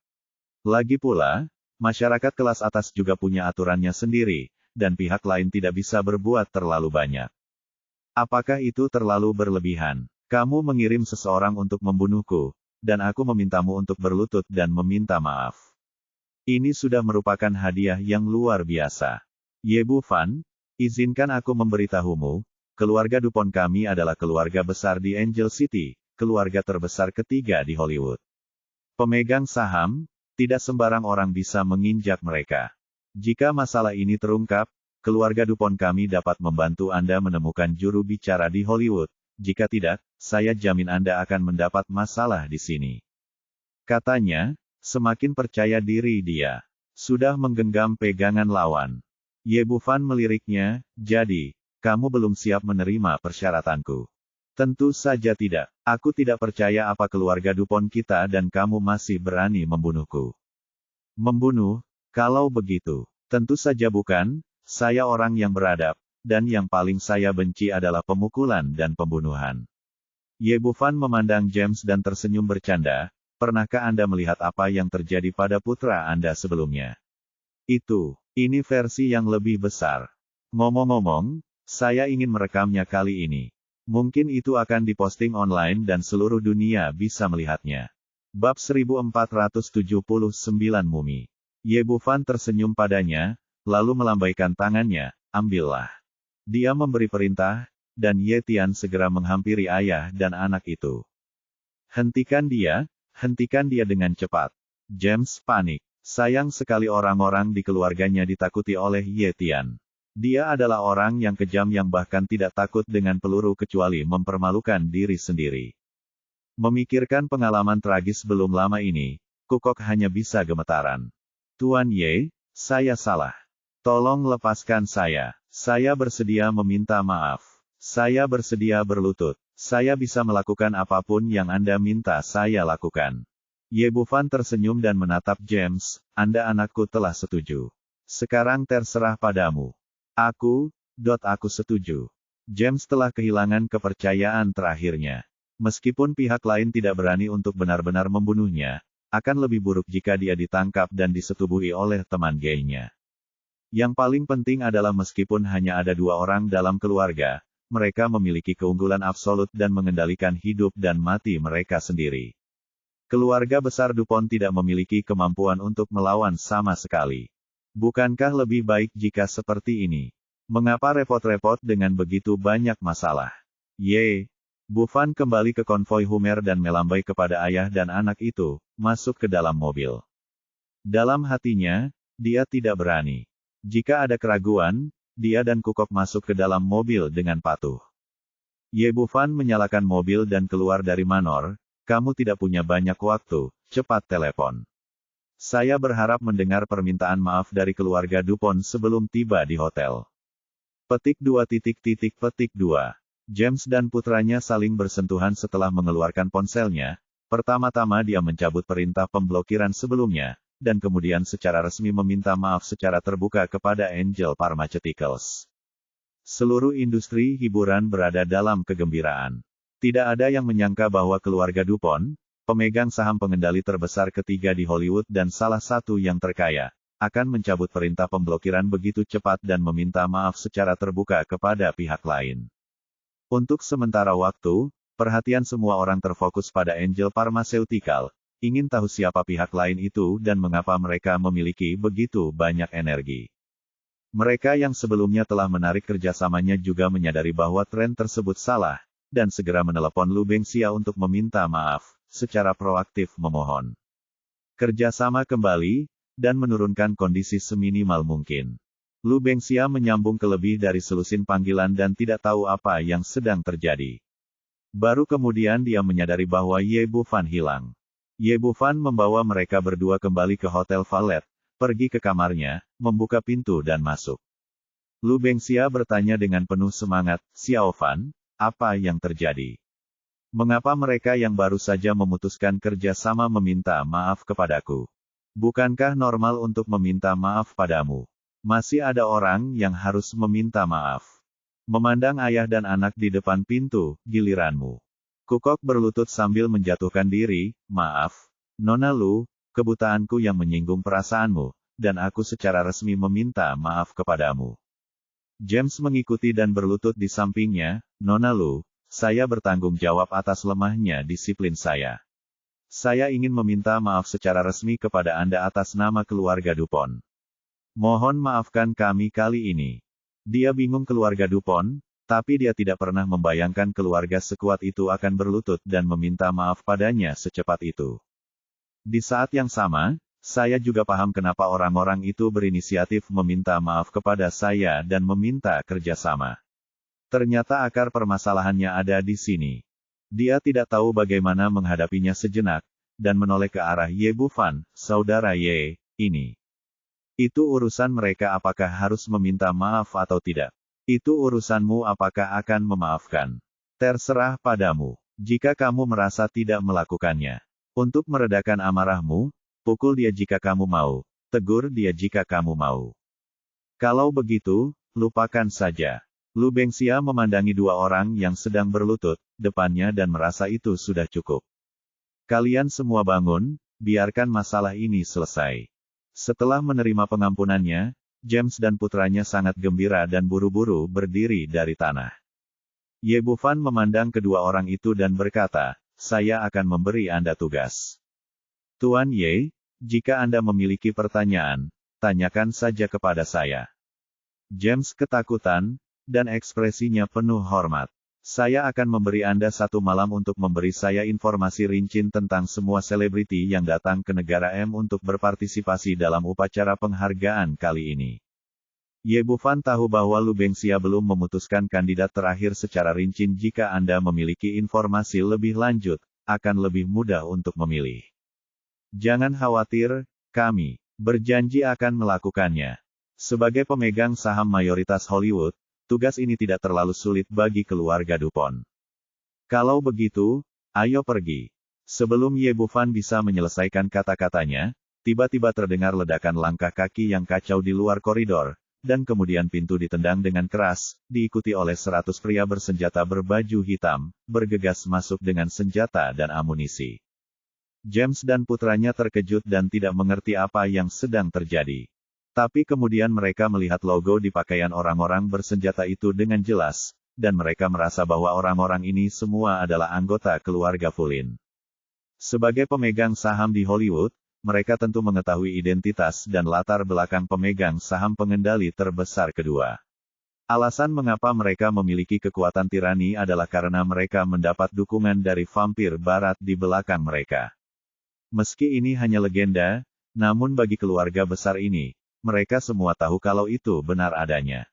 Lagi pula, masyarakat kelas atas juga punya aturannya sendiri, dan pihak lain tidak bisa berbuat terlalu banyak. Apakah itu terlalu berlebihan? Kamu mengirim seseorang untuk membunuhku, dan aku memintamu untuk berlutut dan meminta maaf. Ini sudah merupakan hadiah yang luar biasa. Ye Bufan, izinkan aku memberitahumu, keluarga Dupont kami adalah keluarga besar di Angel City, keluarga terbesar ketiga di Hollywood. Pemegang saham, tidak sembarang orang bisa menginjak mereka. Jika masalah ini terungkap, keluarga Dupont kami dapat membantu Anda menemukan juru bicara di Hollywood, jika tidak, saya jamin Anda akan mendapat masalah di sini. Katanya, semakin percaya diri dia. Sudah menggenggam pegangan lawan. Ye Bufan meliriknya, jadi, kamu belum siap menerima persyaratanku. Tentu saja tidak. Aku tidak percaya apa keluarga Dupont kita dan kamu masih berani membunuhku. Membunuh? Kalau begitu, tentu saja bukan, saya orang yang beradab, dan yang paling saya benci adalah pemukulan dan pembunuhan. Ye Bufan memandang James dan tersenyum bercanda, pernahkah Anda melihat apa yang terjadi pada putra Anda sebelumnya? Ini versi yang lebih besar. Ngomong-ngomong, saya ingin merekamnya kali ini. Mungkin itu akan diposting online dan seluruh dunia bisa melihatnya. Bab 1479 Mumi. Ye Bufan tersenyum padanya, lalu melambaikan tangannya, ambillah. Dia memberi perintah, dan Ye Tian segera menghampiri ayah dan anak itu. Hentikan dia dengan cepat. James panik. Sayang sekali orang-orang di keluarganya ditakuti oleh Ye Tian. Dia adalah orang yang kejam yang bahkan tidak takut dengan peluru kecuali mempermalukan diri sendiri. Memikirkan pengalaman tragis belum lama ini, Kukok hanya bisa gemetaran. Tuan Ye, saya salah. Tolong lepaskan saya. Saya bersedia meminta maaf. Saya bersedia berlutut. Saya bisa melakukan apapun yang Anda minta saya lakukan. Ye Bufan tersenyum dan menatap James, Anda anakku telah setuju. Sekarang terserah padamu. Aku setuju. James telah kehilangan kepercayaan terakhirnya. Meskipun pihak lain tidak berani untuk benar-benar membunuhnya, akan lebih buruk jika dia ditangkap dan disetubuhi oleh teman gaynya. Yang paling penting adalah meskipun hanya ada 2 orang dalam keluarga, mereka memiliki keunggulan absolut dan mengendalikan hidup dan mati mereka sendiri. Keluarga besar DuPont tidak memiliki kemampuan untuk melawan sama sekali. Bukankah lebih baik jika seperti ini? Mengapa repot-repot dengan begitu banyak masalah? Buffon kembali ke konvoi Hummer dan melambai kepada ayah dan anak itu, masuk ke dalam mobil. Dalam hatinya, dia tidak berani. Jika ada keraguan, dia dan Kukok masuk ke dalam mobil dengan patuh. Buffon menyalakan mobil dan keluar dari Manor. Kamu tidak punya banyak waktu, cepat telepon. Saya berharap mendengar permintaan maaf dari keluarga DuPont sebelum tiba di hotel. Petik 2. James dan putranya saling bersentuhan setelah mengeluarkan ponselnya. Pertama-tama dia mencabut perintah pemblokiran sebelumnya, dan kemudian secara resmi meminta maaf secara terbuka kepada Angel Pharmaceuticals. Seluruh industri hiburan berada dalam kegembiraan. Tidak ada yang menyangka bahwa keluarga DuPont, pemegang saham pengendali terbesar ketiga di Hollywood dan salah satu yang terkaya, akan mencabut perintah pemblokiran begitu cepat dan meminta maaf secara terbuka kepada pihak lain. Untuk sementara waktu, perhatian semua orang terfokus pada Angel Pharmaceutical, ingin tahu siapa pihak lain itu dan mengapa mereka memiliki begitu banyak energi. Mereka yang sebelumnya telah menarik kerjasamanya juga menyadari bahwa tren tersebut salah, dan segera menelepon Lu Bengxia untuk meminta maaf, secara proaktif memohon kerjasama kembali, dan menurunkan kondisi seminimal mungkin. Lu Bengxia menyambung ke lebih dari selusin panggilan dan tidak tahu apa yang sedang terjadi. Baru kemudian dia menyadari bahwa Buffon hilang. Buffon membawa mereka berdua kembali ke Hotel Valet, pergi ke kamarnya, membuka pintu dan masuk. Lu Bengxia bertanya dengan penuh semangat, "Xiao Fan, apa yang terjadi? Mengapa mereka yang baru saja memutuskan kerja sama meminta maaf kepadaku? Bukankah normal untuk meminta maaf padamu? Masih ada orang yang harus meminta maaf." Memandang ayah dan anak di depan pintu, "Giliranmu." Kukok berlutut sambil menjatuhkan diri, "Maaf, Nona Lu, kebutaanku yang menyinggung perasaanmu, dan aku secara resmi meminta maaf kepadamu." James mengikuti dan berlutut di sampingnya, "Nona Lu, saya bertanggung jawab atas lemahnya disiplin saya. Saya ingin meminta maaf secara resmi kepada Anda atas nama keluarga DuPont. Mohon maafkan kami kali ini." Dia bingung keluarga DuPont, tapi dia tidak pernah membayangkan keluarga sekuat itu akan berlutut dan meminta maaf padanya secepat itu. Di saat yang sama, saya juga paham kenapa orang-orang itu berinisiatif meminta maaf kepada saya dan meminta kerjasama. Ternyata akar permasalahannya ada di sini. Dia tidak tahu bagaimana menghadapinya sejenak, dan menoleh ke arah Buffon, "Saudara ini. Itu urusan mereka apakah harus meminta maaf atau tidak. Itu urusanmu apakah akan memaafkan. Terserah padamu. Jika kamu merasa tidak melakukannya. Untuk meredakan amarahmu, pukul dia jika kamu mau, tegur dia jika kamu mau. Kalau begitu, lupakan saja." Lu Bengxia memandangi dua orang yang sedang berlutut depannya dan merasa itu sudah cukup. "Kalian semua bangun, biarkan masalah ini selesai." Setelah menerima pengampunannya, James dan putranya sangat gembira dan buru-buru berdiri dari tanah. Buffon memandang kedua orang itu dan berkata, "Saya akan memberi Anda tugas. Tuan jika Anda memiliki pertanyaan, tanyakan saja kepada saya." James ketakutan, dan ekspresinya penuh hormat. "Saya akan memberi Anda satu malam untuk memberi saya informasi rinci tentang semua selebriti yang datang ke negara M untuk berpartisipasi dalam upacara penghargaan kali ini." Buffon tahu bahwa Lu Bengxia belum memutuskan kandidat terakhir secara rinci. Jika Anda memiliki informasi lebih lanjut, akan lebih mudah untuk memilih. Jangan khawatir, kami berjanji akan melakukannya. Sebagai pemegang saham mayoritas Hollywood, tugas ini tidak terlalu sulit bagi keluarga DuPont. Kalau begitu, ayo pergi. Sebelum Buffon bisa menyelesaikan kata-katanya, tiba-tiba terdengar ledakan langkah kaki yang kacau di luar koridor, dan kemudian pintu ditendang dengan keras, diikuti oleh 100 pria bersenjata berbaju hitam, bergegas masuk dengan senjata dan amunisi. James dan putranya terkejut dan tidak mengerti apa yang sedang terjadi. Tapi kemudian mereka melihat logo di pakaian orang-orang bersenjata itu dengan jelas, dan mereka merasa bahwa orang-orang ini semua adalah anggota keluarga Fulin. Sebagai pemegang saham di Hollywood, mereka tentu mengetahui identitas dan latar belakang pemegang saham pengendali terbesar kedua. Alasan mengapa mereka memiliki kekuatan tirani adalah karena mereka mendapat dukungan dari vampir barat di belakang mereka. Meski ini hanya legenda, namun bagi keluarga besar ini, mereka semua tahu kalau itu benar adanya.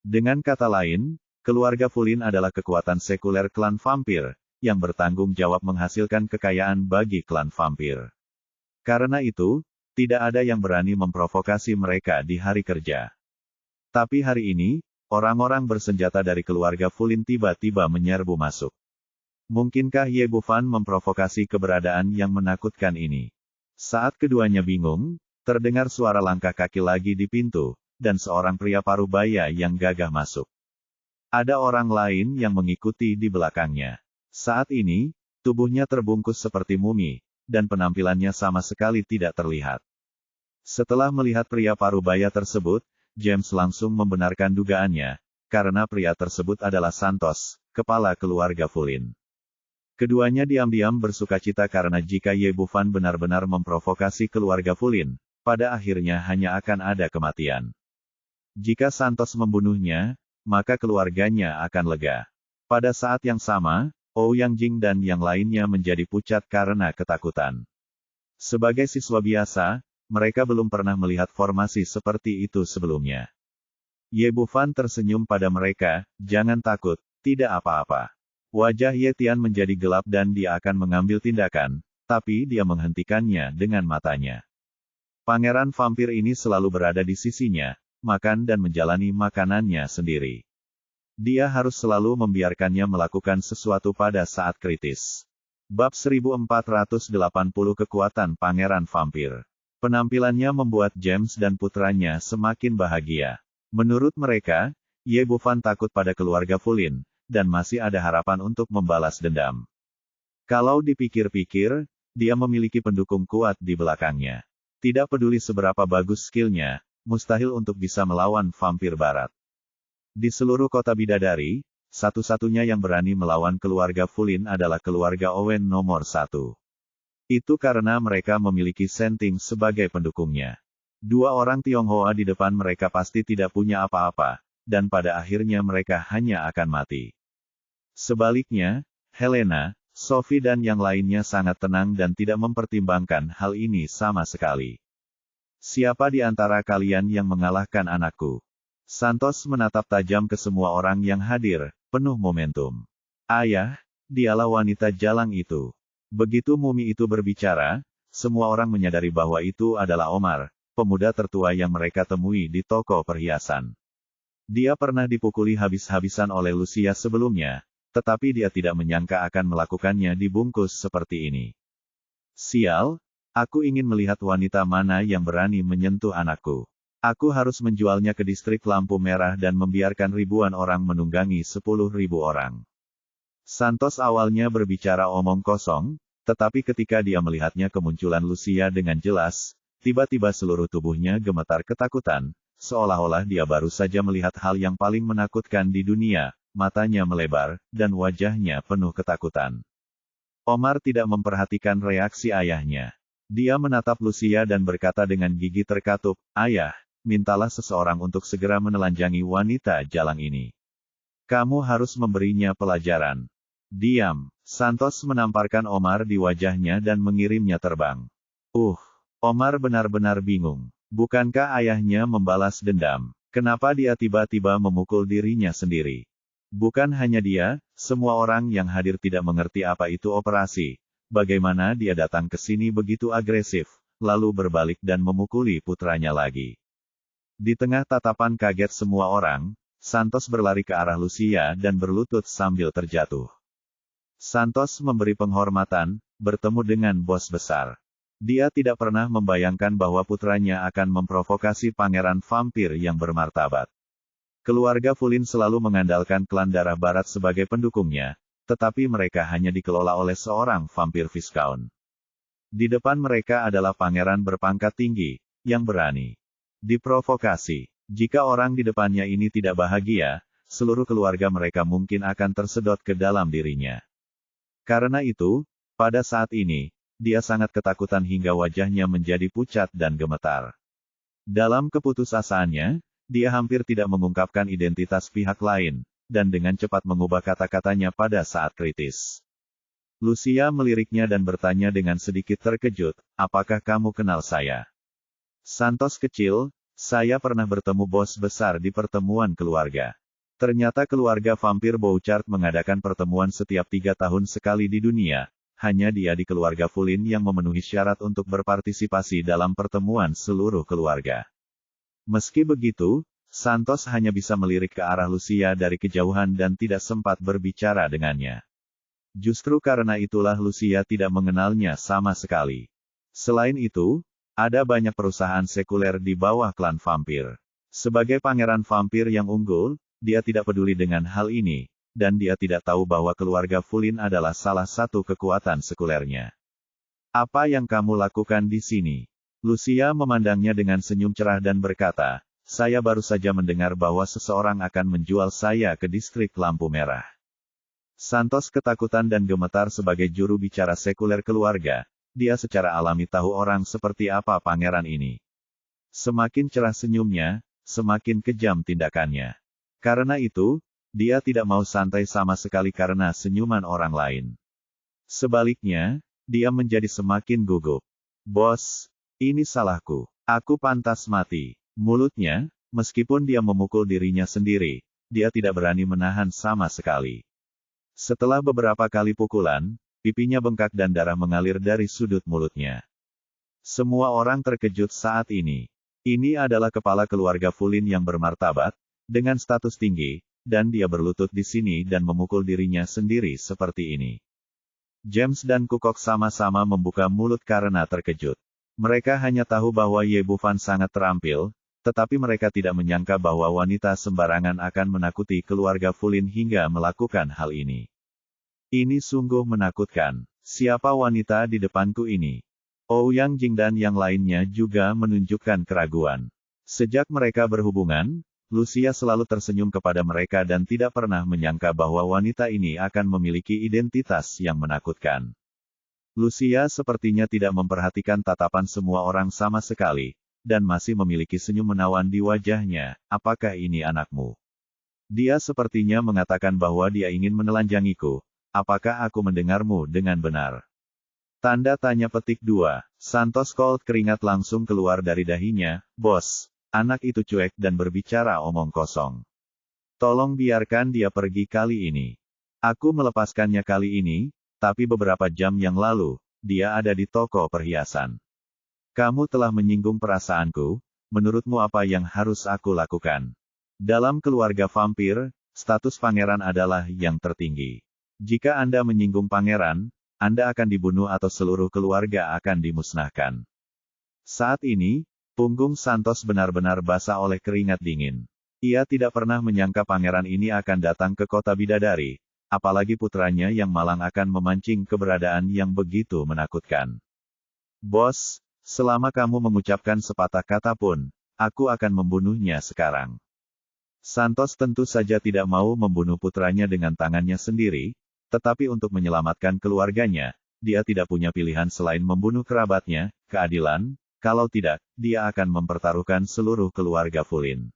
Dengan kata lain, keluarga Fulin adalah kekuatan sekuler klan vampir, yang bertanggung jawab menghasilkan kekayaan bagi klan vampir. Karena itu, tidak ada yang berani memprovokasi mereka di hari kerja. Tapi hari ini, orang-orang bersenjata dari keluarga Fulin tiba-tiba menyerbu masuk. Mungkinkah Ye Bufan memprovokasi keberadaan yang menakutkan ini? Saat keduanya bingung, terdengar suara langkah kaki lagi di pintu, dan seorang pria parubaya yang gagah masuk. Ada orang lain yang mengikuti di belakangnya. Saat ini, tubuhnya terbungkus seperti mumi, dan penampilannya sama sekali tidak terlihat. Setelah melihat pria parubaya tersebut, James langsung membenarkan dugaannya, karena pria tersebut adalah Santos, kepala keluarga Fulin. Keduanya diam-diam bersukacita karena jika Ye Bufan benar-benar memprovokasi keluarga Fulin, pada akhirnya hanya akan ada kematian. Jika Santos membunuhnya, maka keluarganya akan lega. Pada saat yang sama, Ouyang Jing dan yang lainnya menjadi pucat karena ketakutan. Sebagai siswa biasa, mereka belum pernah melihat formasi seperti itu sebelumnya. Ye Bufan tersenyum pada mereka, "Jangan takut, tidak apa-apa." Wajah Ye Tian menjadi gelap dan dia akan mengambil tindakan, tapi dia menghentikannya dengan matanya. Pangeran vampir ini selalu berada di sisinya, makan dan menjalani makanannya sendiri. Dia harus selalu membiarkannya melakukan sesuatu pada saat kritis. Bab 1480 Kekuatan Pangeran Vampir. Penampilannya membuat James dan putranya semakin bahagia. Menurut mereka, Ye Bufan takut pada keluarga Fulin, dan masih ada harapan untuk membalas dendam. Kalau dipikir-pikir, dia memiliki pendukung kuat di belakangnya. Tidak peduli seberapa bagus skillnya, mustahil untuk bisa melawan vampir barat. Di seluruh kota bidadari, satu-satunya yang berani melawan keluarga Fulin adalah keluarga Owen nomor 1. Itu karena mereka memiliki Senting sebagai pendukungnya. Dua orang Tionghoa di depan mereka pasti tidak punya apa-apa, dan pada akhirnya mereka hanya akan mati. Sebaliknya, Helena, Sophie dan yang lainnya sangat tenang dan tidak mempertimbangkan hal ini sama sekali. "Siapa di antara kalian yang mengalahkan anakku?" Santos menatap tajam ke semua orang yang hadir, penuh momentum. "Ayah, dialah wanita jalang itu." Begitu mumi itu berbicara, semua orang menyadari bahwa itu adalah Omar, pemuda tertua yang mereka temui di toko perhiasan. Dia pernah dipukuli habis-habisan oleh Lucia sebelumnya, tetapi dia tidak menyangka akan melakukannya dibungkus seperti ini. "Sial, aku ingin melihat wanita mana yang berani menyentuh anakku. Aku harus menjualnya ke distrik lampu merah dan membiarkan ribuan orang menunggangi 10.000 orang." Santos awalnya berbicara omong kosong, tetapi ketika dia melihatnya kemunculan Lucia dengan jelas, tiba-tiba seluruh tubuhnya gemetar ketakutan, seolah-olah dia baru saja melihat hal yang paling menakutkan di dunia, matanya melebar, dan wajahnya penuh ketakutan. Omar tidak memperhatikan reaksi ayahnya. Dia menatap Lucia dan berkata dengan gigi terkatup, "Ayah, mintalah seseorang untuk segera menelanjangi wanita jalang ini. Kamu harus memberinya pelajaran." "Diam." Santos menamparkan Omar di wajahnya dan mengirimnya terbang. Omar benar-benar bingung. Bukankah ayahnya membalas dendam? Kenapa dia tiba-tiba memukul dirinya sendiri? Bukan hanya dia, semua orang yang hadir tidak mengerti apa itu operasi. Bagaimana dia datang ke sini begitu agresif, lalu berbalik dan memukuli putranya lagi. Di tengah tatapan kaget semua orang, Santos berlari ke arah Lucia dan berlutut sambil terjatuh. Santos memberi penghormatan, bertemu dengan bos besar. Dia tidak pernah membayangkan bahwa putranya akan memprovokasi pangeran vampir yang bermartabat. Keluarga Fulin selalu mengandalkan klan darah barat sebagai pendukungnya, tetapi mereka hanya dikelola oleh seorang vampir Viscount. Di depan mereka adalah pangeran berpangkat tinggi, yang berani diprovokasi. Jika orang di depannya ini tidak bahagia, seluruh keluarga mereka mungkin akan tersedot ke dalam dirinya. Karena itu, pada saat ini, dia sangat ketakutan hingga wajahnya menjadi pucat dan gemetar. Dalam keputusasaannya, dia hampir tidak mengungkapkan identitas pihak lain, dan dengan cepat mengubah kata-katanya pada saat kritis. Lucia meliriknya dan bertanya dengan sedikit terkejut, apakah kamu kenal saya? Santos kecil, saya pernah bertemu bos besar di pertemuan keluarga. Ternyata keluarga vampir Bouchard mengadakan pertemuan setiap 3 tahun sekali di dunia, hanya dia di keluarga Fulin yang memenuhi syarat untuk berpartisipasi dalam pertemuan seluruh keluarga. Meski begitu, Santos hanya bisa melirik ke arah Lucia dari kejauhan dan tidak sempat berbicara dengannya. Justru karena itulah Lucia tidak mengenalnya sama sekali. Selain itu, ada banyak perusahaan sekuler di bawah klan vampir. Sebagai pangeran vampir yang unggul, dia tidak peduli dengan hal ini, dan dia tidak tahu bahwa keluarga Fulin adalah salah satu kekuatan sekulernya. Apa yang kamu lakukan di sini? Lucia memandangnya dengan senyum cerah dan berkata, saya baru saja mendengar bahwa seseorang akan menjual saya ke distrik lampu merah. Santos ketakutan dan gemetar sebagai juru bicara sekuler keluarga, dia secara alami tahu orang seperti apa pangeran ini. Semakin cerah senyumnya, semakin kejam tindakannya. Karena itu, dia tidak mau santai sama sekali karena senyuman orang lain. Sebaliknya, dia menjadi semakin gugup. Bos, ini salahku. Aku pantas mati. Mulutnya, meskipun dia memukul dirinya sendiri, dia tidak berani menahan sama sekali. Setelah beberapa kali pukulan, pipinya bengkak dan darah mengalir dari sudut mulutnya. Semua orang terkejut saat ini. Ini adalah kepala keluarga Fulin yang bermartabat, dengan status tinggi, dan dia berlutut di sini dan memukul dirinya sendiri seperti ini. James dan Kukok sama-sama membuka mulut karena terkejut. Mereka hanya tahu bahwa Ye Bufan sangat terampil, tetapi mereka tidak menyangka bahwa wanita sembarangan akan menakuti keluarga Fulin hingga melakukan hal ini. Ini sungguh menakutkan. Siapa wanita di depanku ini? Ouyang Jing dan yang lainnya juga menunjukkan keraguan. Sejak mereka berhubungan, Lucia selalu tersenyum kepada mereka dan tidak pernah menyangka bahwa wanita ini akan memiliki identitas yang menakutkan. Lucia sepertinya tidak memperhatikan tatapan semua orang sama sekali, dan masih memiliki senyum menawan di wajahnya. Apakah ini anakmu? Dia sepertinya mengatakan bahwa dia ingin menelanjangiku. Apakah aku mendengarmu dengan benar? Tanda tanya petik 2. Santos Colt keringat langsung keluar dari dahinya. Bos, anak itu cuek dan berbicara omong kosong. Tolong biarkan dia pergi kali ini. Aku melepaskannya kali ini, tapi beberapa jam yang lalu, dia ada di toko perhiasan. Kamu telah menyinggung perasaanku, menurutmu apa yang harus aku lakukan? Dalam keluarga vampir, status pangeran adalah yang tertinggi. Jika Anda menyinggung pangeran, Anda akan dibunuh atau seluruh keluarga akan dimusnahkan. Saat ini, punggung Santos benar-benar basah oleh keringat dingin. Ia tidak pernah menyangka pangeran ini akan datang ke kota bidadari, apalagi putranya yang malang akan memancing keberadaan yang begitu menakutkan. Bos, selama kamu mengucapkan sepatah kata pun, aku akan membunuhnya sekarang. Santos tentu saja tidak mau membunuh putranya dengan tangannya sendiri, tetapi untuk menyelamatkan keluarganya, dia tidak punya pilihan selain membunuh kerabatnya. Keadilan, kalau tidak, dia akan mempertaruhkan seluruh keluarga Fulin.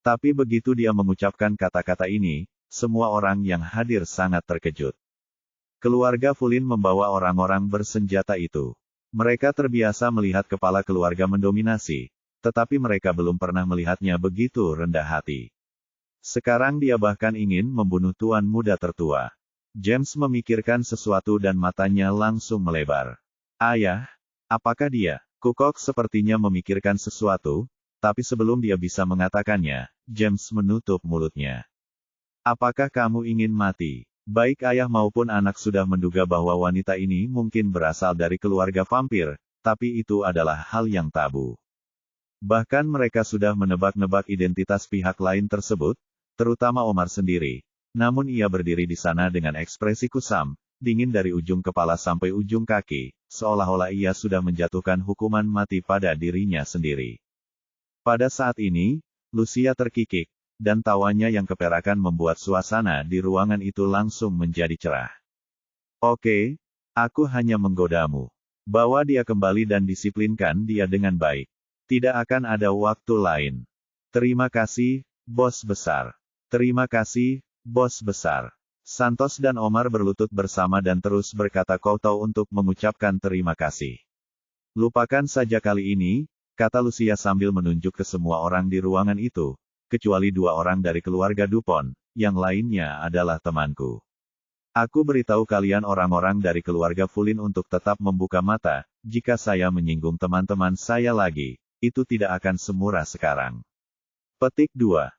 Tapi begitu dia mengucapkan kata-kata ini, semua orang yang hadir sangat terkejut. Keluarga Fulin membawa orang-orang bersenjata itu. Mereka terbiasa melihat kepala keluarga mendominasi, tetapi mereka belum pernah melihatnya begitu rendah hati. Sekarang dia bahkan ingin membunuh tuan muda tertua. James memikirkan sesuatu dan matanya langsung melebar. Ayah, apakah dia? Kukok sepertinya memikirkan sesuatu, tapi sebelum dia bisa mengatakannya, James menutup mulutnya. Apakah kamu ingin mati? Baik ayah maupun anak sudah menduga bahwa wanita ini mungkin berasal dari keluarga vampir, tapi itu adalah hal yang tabu. Bahkan mereka sudah menebak-nebak identitas pihak lain tersebut, terutama Omar sendiri. Namun ia berdiri di sana dengan ekspresi kusam, dingin dari ujung kepala sampai ujung kaki, seolah-olah ia sudah menjatuhkan hukuman mati pada dirinya sendiri. Pada saat ini, Lucia terkikik, dan tawanya yang keperakan membuat suasana di ruangan itu langsung menjadi cerah. Oke, aku hanya menggodamu. Bawa dia kembali dan disiplinkan dia dengan baik. Tidak akan ada waktu lain. Terima kasih, bos besar. Terima kasih, bos besar. Santos dan Omar berlutut bersama dan terus berkata koto untuk mengucapkan terima kasih. Lupakan saja kali ini, kata Lucia sambil menunjuk ke semua orang di ruangan itu, kecuali 2 orang dari keluarga Dupont, yang lainnya adalah temanku. Aku beritahu kalian orang-orang dari keluarga Fulin untuk tetap membuka mata, jika saya menyinggung teman-teman saya lagi, itu tidak akan semurah sekarang. Petik 2.